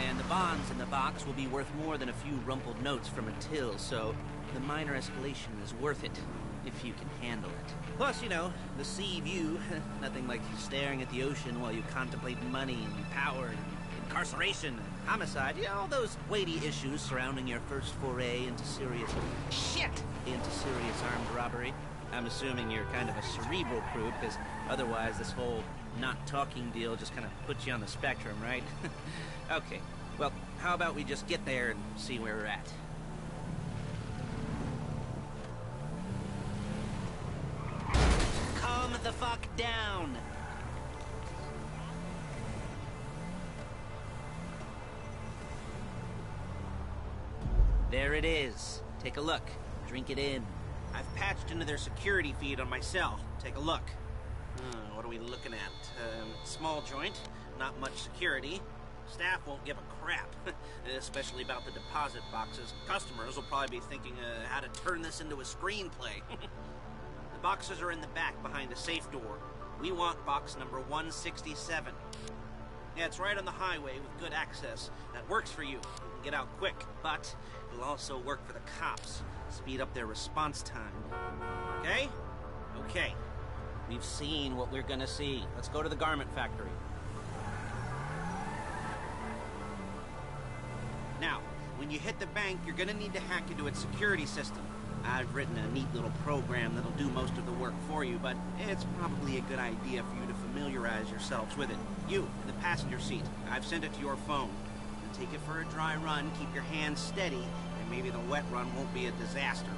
And the bonds in the box will be worth more than a few rumpled notes from a till, so the minor escalation is worth it, if you can handle it. Plus, you know, the sea view, nothing like staring at the ocean while you contemplate money and power and incarceration and homicide, you know, all those weighty issues surrounding your first foray into serious armed robbery. I'm assuming you're kind of a cerebral crew, because otherwise this whole not talking deal just kind of puts you on the spectrum, right? Okay, well, how about we just get there and see where we're at? Calm the fuck down! There it is. Take a look. Drink it in. I've patched into their security feed on my cell. Take a look. What are we looking at? Small joint, not much security. Staff won't give a crap, especially about the deposit boxes. Customers will probably be thinking how to turn this into a screenplay. The boxes are in the back behind a safe door. We want box number 167. Yeah, it's right on the highway with good access. That works for you. You can get out quick, but it'll also work for the cops. Speed up their response time. Okay? Okay. We've seen what we're gonna see. Let's go to the garment factory. Now, when you hit the bank, you're gonna need to hack into its security system. I've written a neat little program that'll do most of the work for you, but it's probably a good idea for you to familiarize yourselves with it. You, in the passenger seat, I've sent it to your phone. Take it for a dry run, keep your hands steady, and maybe the wet run won't be a disaster.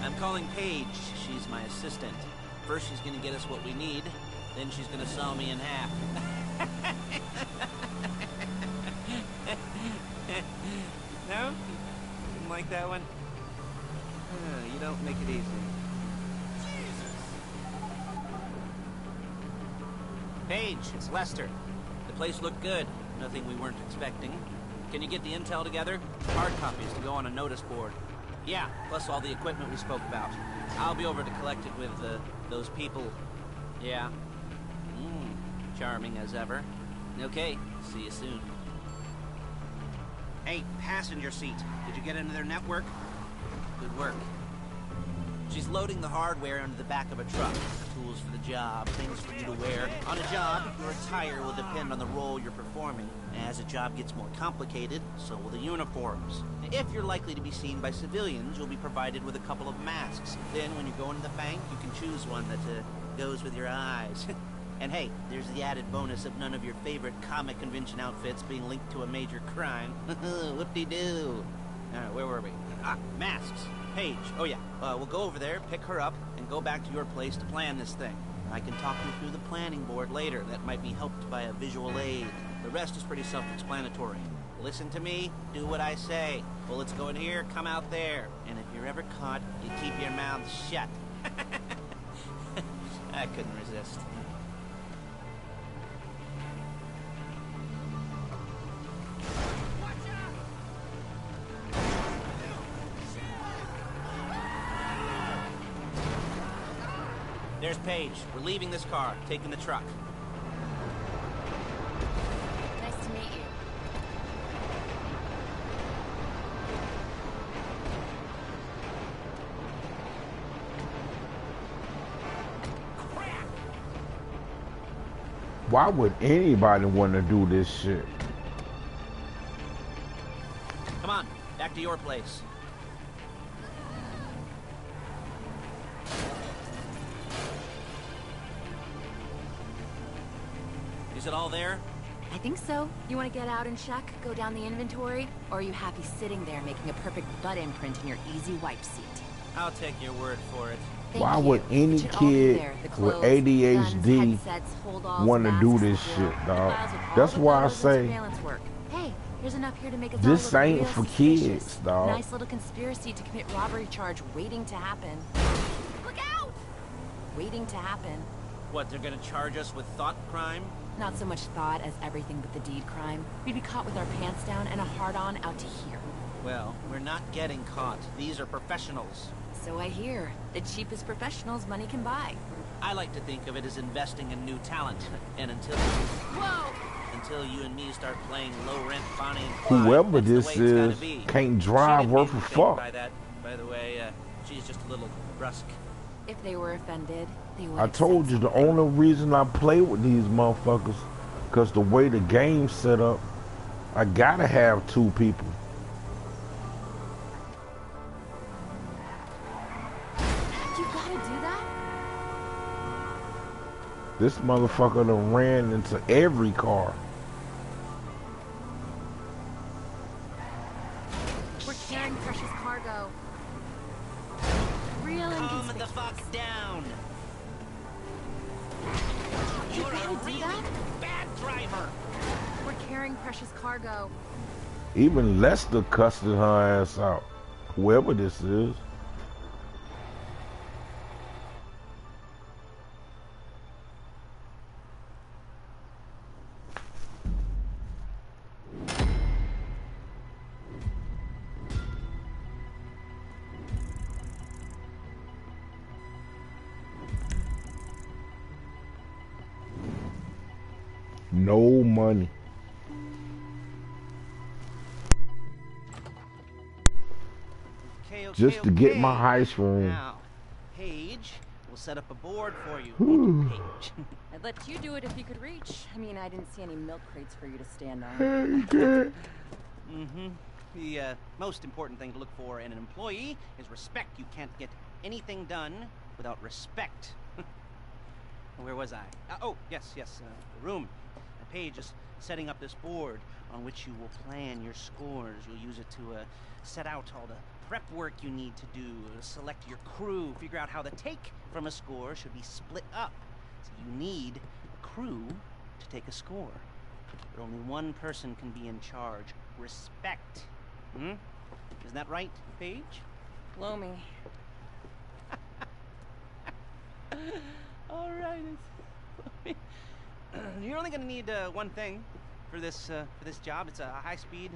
I'm calling Paige. She's my assistant. First she's gonna get us what we need, then she's gonna saw me in half. No? Didn't like that one? You don't make it easy. Paige, it's Lester. The place looked good. Nothing we weren't expecting. Can you get the intel together? Hard copies to go on a notice board. Yeah, plus all the equipment we spoke about. I'll be over to collect it with, those people. Yeah. Charming as ever. Okay, see you soon. Hey, passenger seat. Did you get into their network? Good work. She's loading the hardware into the back of a truck. Tools for the job, things for you to wear. On a job, your attire will depend on the role you're performing. As a job gets more complicated, so will the uniforms. If you're likely to be seen by civilians, you'll be provided with a couple of masks. Then when you go into the bank, you can choose one that goes with your eyes. And hey, there's the added bonus of none of your favorite comic convention outfits being linked to a major crime. Whoop-de-doo. Alright, where were we? Masks. Paige. Oh yeah, we'll go over there, pick her up, and go back to your place to plan this thing. I can talk you through the planning board later. That might be helped by a visual aid. The rest is pretty self-explanatory. Listen to me, do what I say. Bullets go in here, come out there. And if you're ever caught, you keep your mouth shut. I couldn't resist. There's Paige. We're leaving this car, taking the truck.
Nice to meet you.
Why would anybody want to do this shit?
Come on, back to your place. Is it all there?
I think so. You want to get out and check, go down the inventory? Or are you happy sitting there making a perfect butt imprint in your easy wipe seat?
I'll take your word for it.
Why would any kid with ADHD want to do this shit, dog? That's why I say
hey, here's enough here to make us
this ain't for kids, dog.
Nice little conspiracy to commit robbery charge waiting to happen. Look out! Waiting to happen.
What, they're gonna charge us with thought crime?
Not so much thought as everything but the deed crime. We'd be caught with our pants down and a hard-on out to here.
Well, we're not getting caught. These are professionals.
So I hear. The cheapest professionals money can buy.
I like to think of it as investing in new talent. And until you and me start playing low-rent Bonnie and Clyde,
whoever
that's
this
the way it's
is
gotta be.
can't drive worth a fuck.
By the way, she's just a little brusque.
If they were offended, They would
I
have
told
said
you the
something.
only reason I play with these motherfuckers, cause the way the game's set up, I gotta have two people.
You gotta do that?
This motherfucker done ran into every car.
We're carrying precious cargo. Real
Calm the
inconspicuous.
fuck down.
You
You're a
gotta do
really
that?
bad driver.
We're carrying precious cargo.
Even Lester cussed her ass out. Whoever this is. No money.
Okay, okay,
Just to get my
okay.
heist room.
Now, Paige, we'll set up a board for you. Won't you, Paige?
I'd let you do it if you could reach. I mean, I didn't see any milk crates for you to stand on.
Mm-hmm. The most important thing to look for in an employee is respect. You can't get anything done without respect. Where was I? Oh, yes, the room. Paige is setting up this board on which you will plan your scores. You'll use it to set out all the prep work you need to do, select your crew, figure out how the take from a score should be split up. So you need a crew to take a score. But only one person can be in charge. Respect. Hmm? Isn't that right, Paige?
Blow me.
All right. You're only going to need one thing for this job. It's a high-speed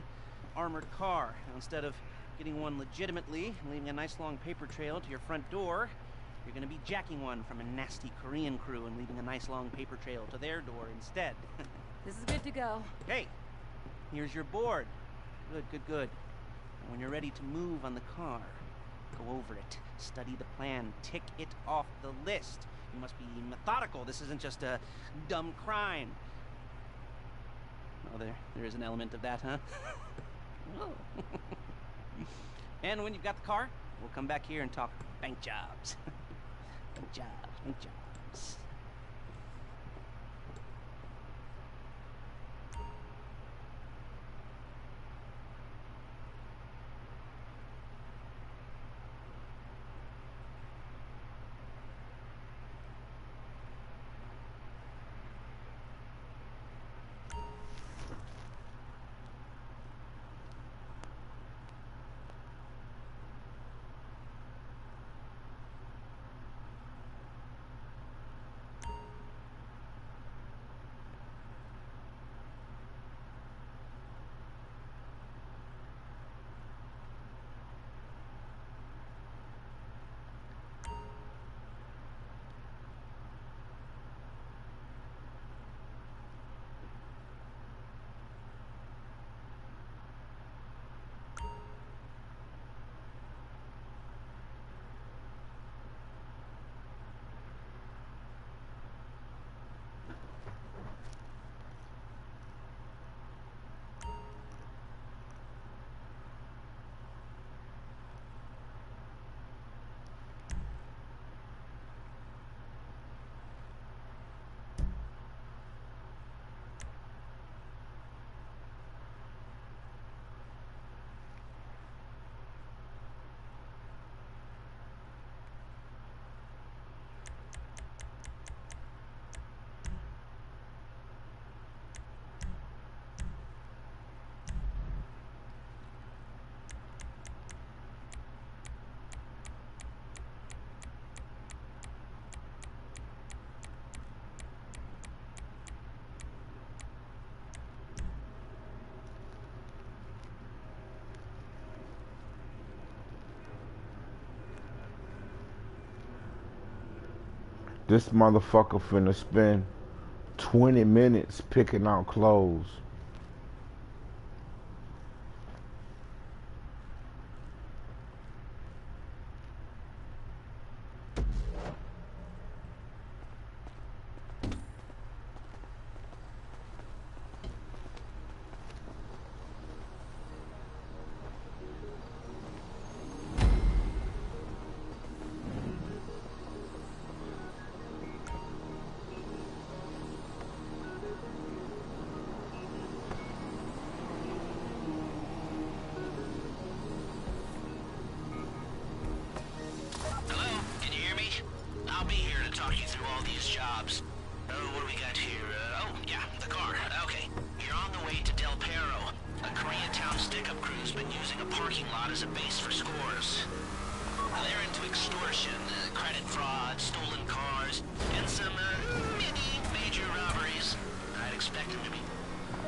armored car. Now, instead of getting one legitimately and leaving a nice long paper trail to your front door, you're going to be jacking one from a nasty Korean crew and leaving a nice long paper trail to their door instead.
This is good to go.
Hey, here's your board. Good. And when you're ready to move on the car, go over it, study the plan, tick it off the list. You must be methodical. This isn't just a dumb crime. Oh, there is an element of that, huh? Oh. And when you've got the car, we'll come back here and talk bank jobs. Bank jobs.
This motherfucker finna spend 20 minutes picking out clothes.
me.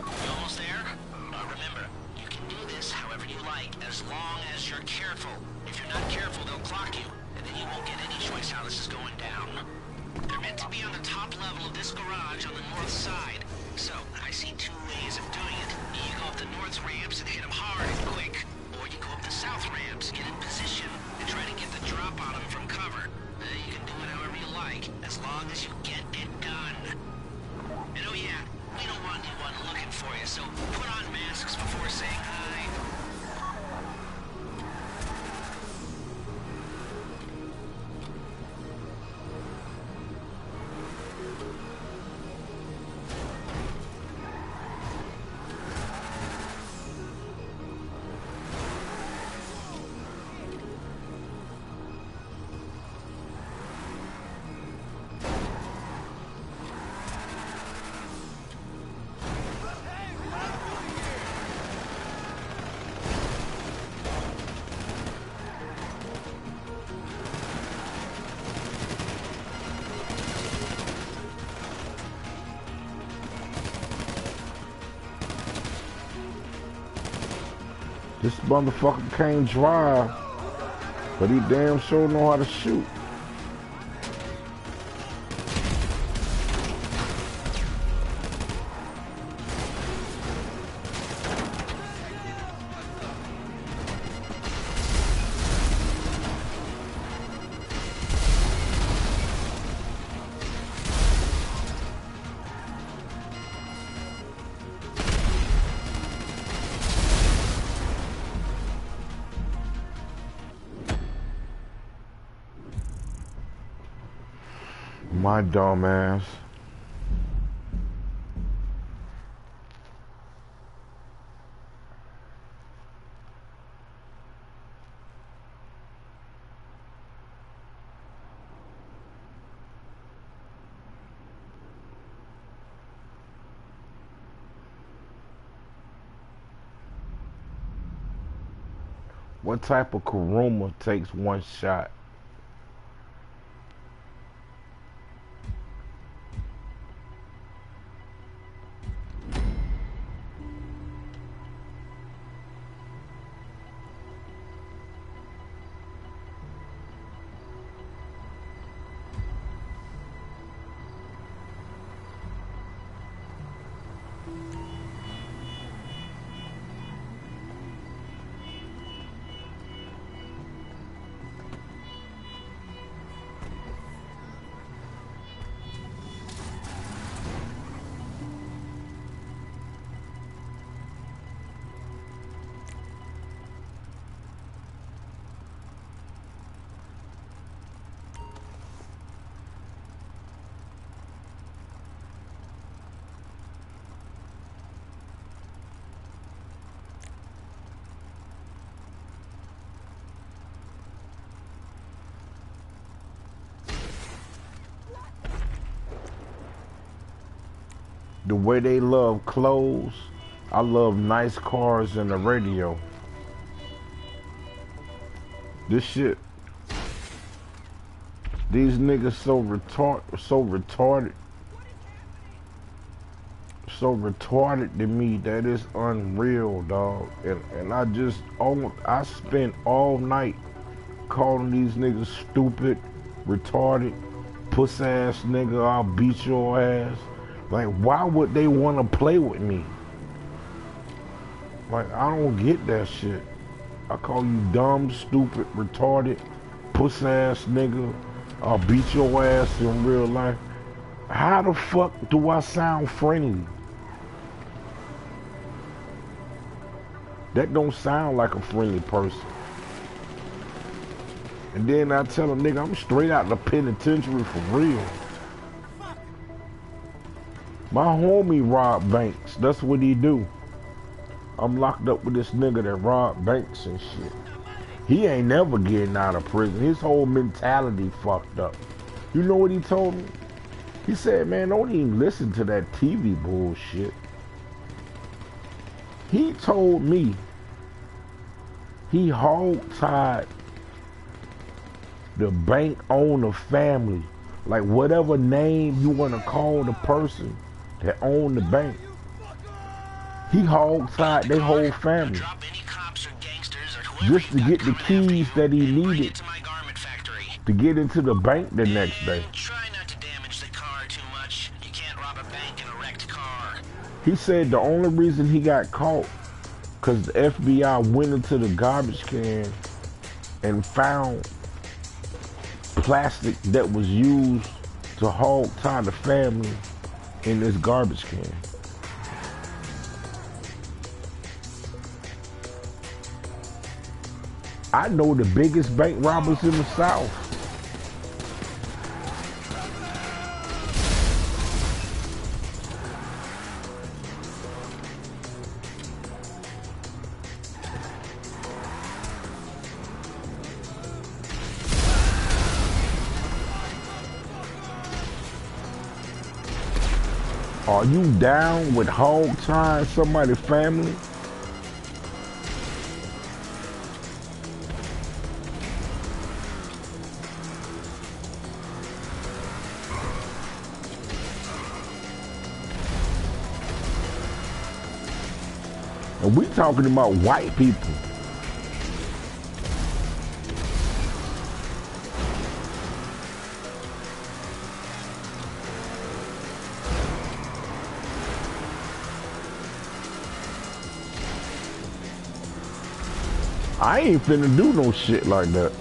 You almost there? Remember, you can do this however you like, as long as you're careful. If you're not careful, they'll clock you, and then you won't get any choice how this is going down. They're meant to be on the top level of this garage on the north side. So, I see two ways of doing it. You go up the north ramps and hit them hard and quick, or you go up the south ramps, get in position, and try to get the drop on them from cover. You can do it however you like, as long as you get it done. And oh yeah, we don't want anyone looking for you, so put on masks before saying hi.
This motherfucker can't drive, but he damn sure know how to shoot. My dumb ass. What type of Kuruma takes one shot? The way they love clothes, I love nice cars and the radio. This shit, these niggas so retarded to me that it's unreal, dog. And I spent all night calling these niggas stupid, retarded, puss ass nigga, I'll beat your ass. Like, why would they want to play with me? Like, I don't get that shit. I call you dumb, stupid, retarded, puss ass nigga. I'll beat your ass in real life. How the fuck do I sound friendly? That don't sound like a friendly person. And then I tell a nigga, I'm straight out the penitentiary for real. My homie robbed banks. That's what he do. I'm locked up with this nigga that robbed banks and shit. He ain't never getting out of prison. His whole mentality fucked up. You know what he told me? He said, man, don't even listen to that TV bullshit. He told me he hog-tied the bank owner family. Like whatever name you want to call the person that owned the bank. He hog-tied their whole family
Drop any cops or gangsters or whoever
just to
you got
get the
coming after
keys
you,
that he
and bring
needed
it to my garment factory.
to get into the bank the next day.
And try not to damage the car too much. You can't rob a bank in a wrecked car.
He said the only reason he got caught because the FBI went into the garbage can and found plastic that was used to hog-tie the family in this garbage can. I know the biggest bank robbers in the South. Are you down with hog-tying somebody's family? And we talking about white people. I ain't finna do no shit like that.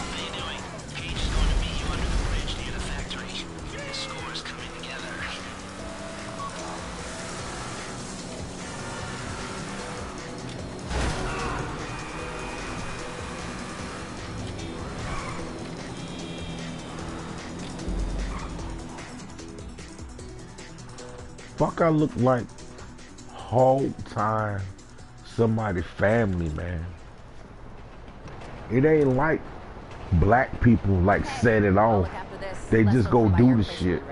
How you doing? Paige is going to meet you under the bridge near the factory. The score is coming together.
Fuck, I look like whole time somebody's family, man. It ain't like black people like set it off. They just go do the shit.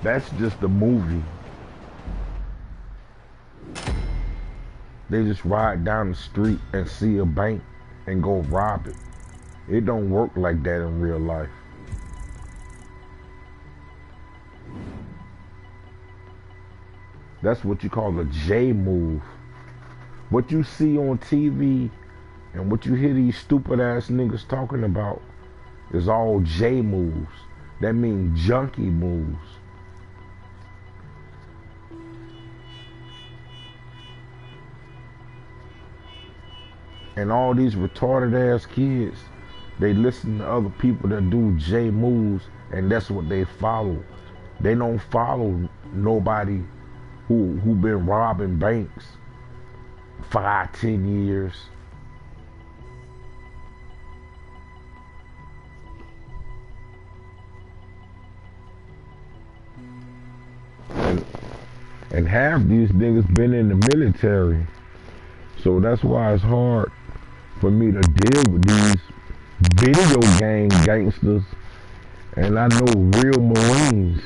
That's just a movie. They just ride down the street and see a bank and go rob it. It don't work like that in real life. That's what you call a J move. What you see on TV and what you hear these stupid ass niggas talking about is all J moves. That means junkie moves. And all these retarded ass kids, they listen to other people that do J moves and that's what they follow. They don't follow nobody who been robbing banks 5, 10 years. And half these niggas been in the military. So that's why it's hard for me to deal with these video game gangsters. And I know real Marines.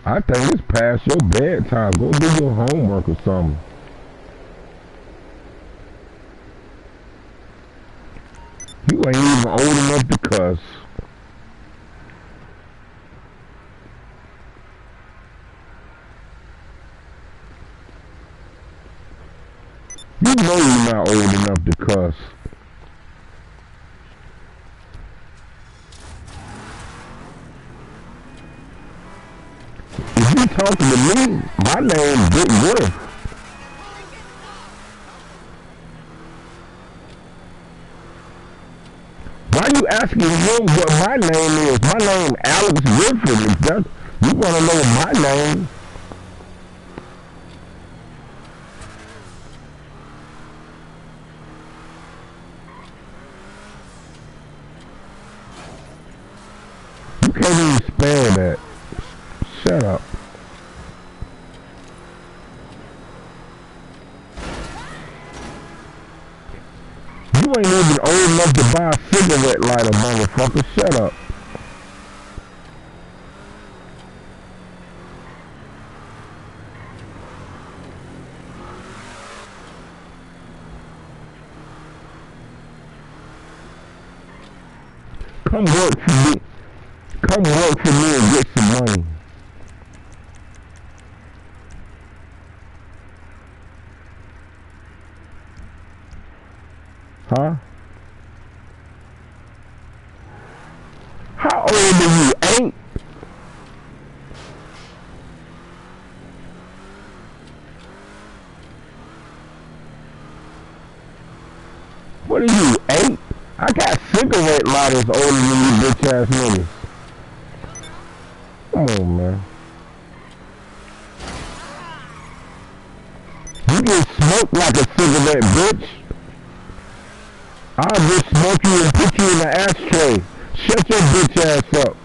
I think it's past your bedtime. Go do your homework or something. You ain't even old enough to cuss. You know you're not old enough to cuss. If you talking to me, my name's BigGriff. Why you asking him what my name is? My name Alex Griffin. If that, you want to know my name? You can't even spell that. Shut up. You ain't even old enough to buy a cigarette lighter, motherfucker. Shut up. Come work for me. Come work for me and get some money. Huh? How old are you? 8? What are you, 8? I got cigarette lighters older than you bitch ass niggas. Come on, man. You get smoked like a cigarette, bitch. I'll just smoke you and put you in the ashtray. Shut your bitch ass up.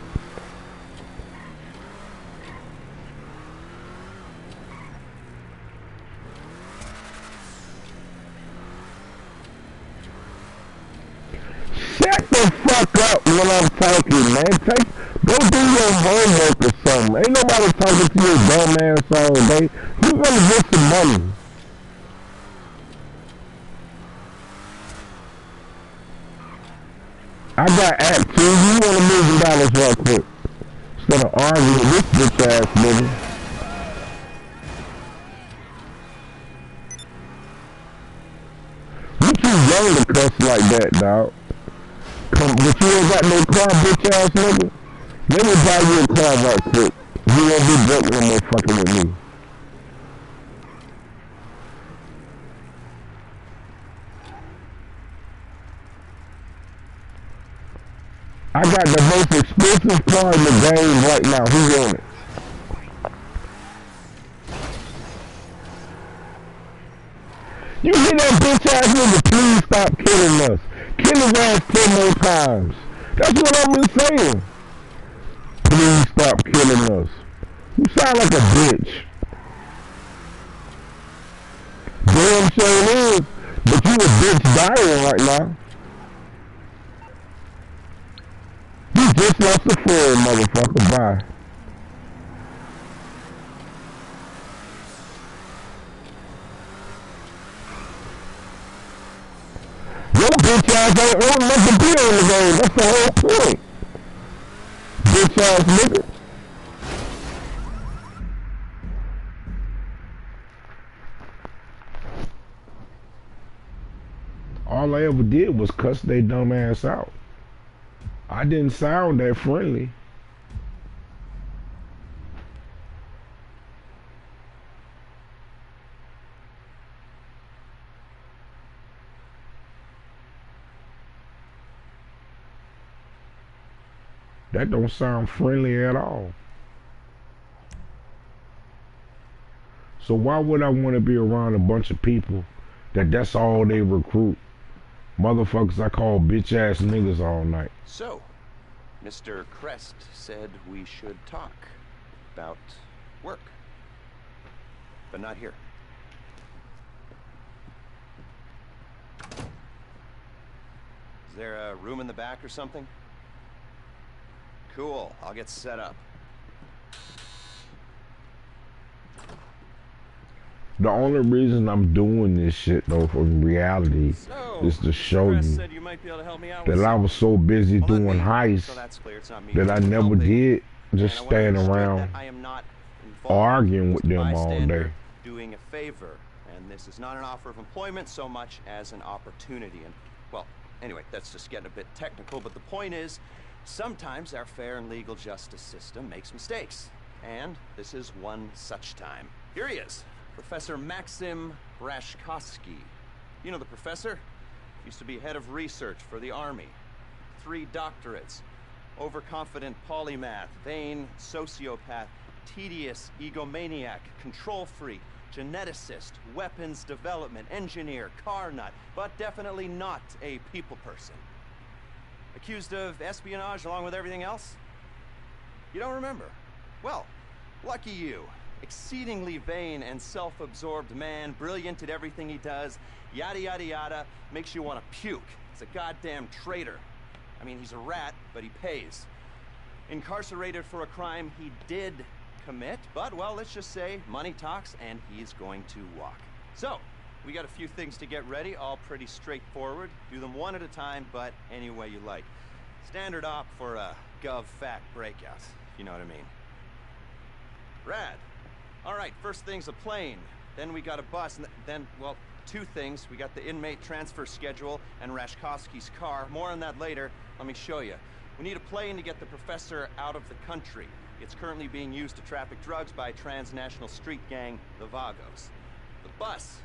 Shut the fuck up when I'm talking, man. Go do your homework or something. Ain't nobody talking to your dumb ass all day. You gonna get some money. I got Act 2. You want $1 million real quick. Instead of arguing with this bitch ass nigga. You too young to cuss like that, dog. Come, but you ain't got no car, bitch ass nigga. Let me buy you a car right quick. You won't be broke no more fucking with me. I got the most expensive car in the game right now. Who on it? You hear that bitch ass nigga? Please stop killing us. Kill his ass 10 more times. That's what I've been saying. Please stop killing us. You sound like a bitch. Damn sure is. But you a bitch dying right now. You just lost the floor, motherfucker. Bye. Your bitch ass ain't old enough to be on the game. That's the whole point. Bitch ass nigga. All I ever did was cuss they dumb ass out. I didn't sound that friendly. That don't sound friendly at all. So why would I want to be around a bunch of people that's all they recruit? Motherfuckers I call bitch ass niggas all night.
So, Mr. Crest said we should talk about work. But not here. Is there a room in the back or something? Cool, I'll get set up.
The only reason I'm doing this shit though, in reality, is to show you that I was so busy doing heists that I never did just stand around arguing with them all day.
Doing a favor, and this is not an offer of employment so much as an opportunity. And well, anyway, that's just getting a bit technical, but the point is, sometimes our fair and legal justice system makes mistakes, and this is one such time. Here he is. Professor Maxim Brashkovsky. You know the professor? Used to be head of research for the Army. 3 doctorates. Overconfident polymath, vain sociopath, tedious egomaniac, control freak, geneticist, weapons development, engineer, car nut, but definitely not a people person. Accused of espionage along with everything else? You don't remember? Well, lucky you. Exceedingly vain and self-absorbed man, brilliant at everything he does, yada yada yada, makes you want to puke. He's a goddamn traitor. I mean, he's a rat, but he pays. Incarcerated for a crime he did commit, but, well, let's just say money talks and he's going to walk. So, we got a few things to get ready, all pretty straightforward. Do them one at a time, but any way you like. Standard op for a gov-fact breakout, if you know what I mean. Rad. All right, first thing's a plane. Then we got a bus, and then, well, two things. We got the inmate transfer schedule and Rashkovsky's car. More on that later. Let me show you. We need a plane to get the professor out of the country. It's currently being used to traffic drugs by transnational street gang, the Vagos. The bus.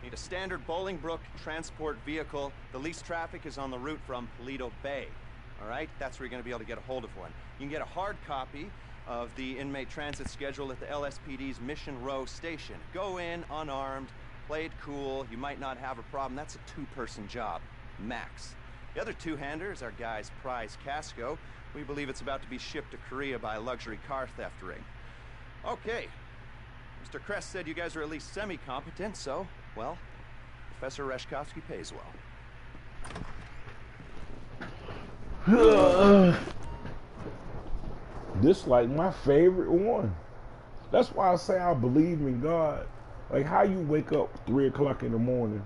Need a standard Bolingbrook transport vehicle. The least traffic is on the route from Paleto Bay. All right? That's where you're going to be able to get a hold of one. You can get a hard copy of the inmate transit schedule at the LSPD's Mission Row station. Go in unarmed, play it cool. You might not have a problem. That's a two-person job, max. The other two-hander is our guy's prize Casco. We believe it's about to be shipped to Korea by a luxury car theft ring. Okay. Mr. Crest said you guys are at least semi-competent, so, well, Professor Rashkovsky pays well.
This like my favorite one. That's why I say I believe in God. Like how you wake up 3 o'clock in the morning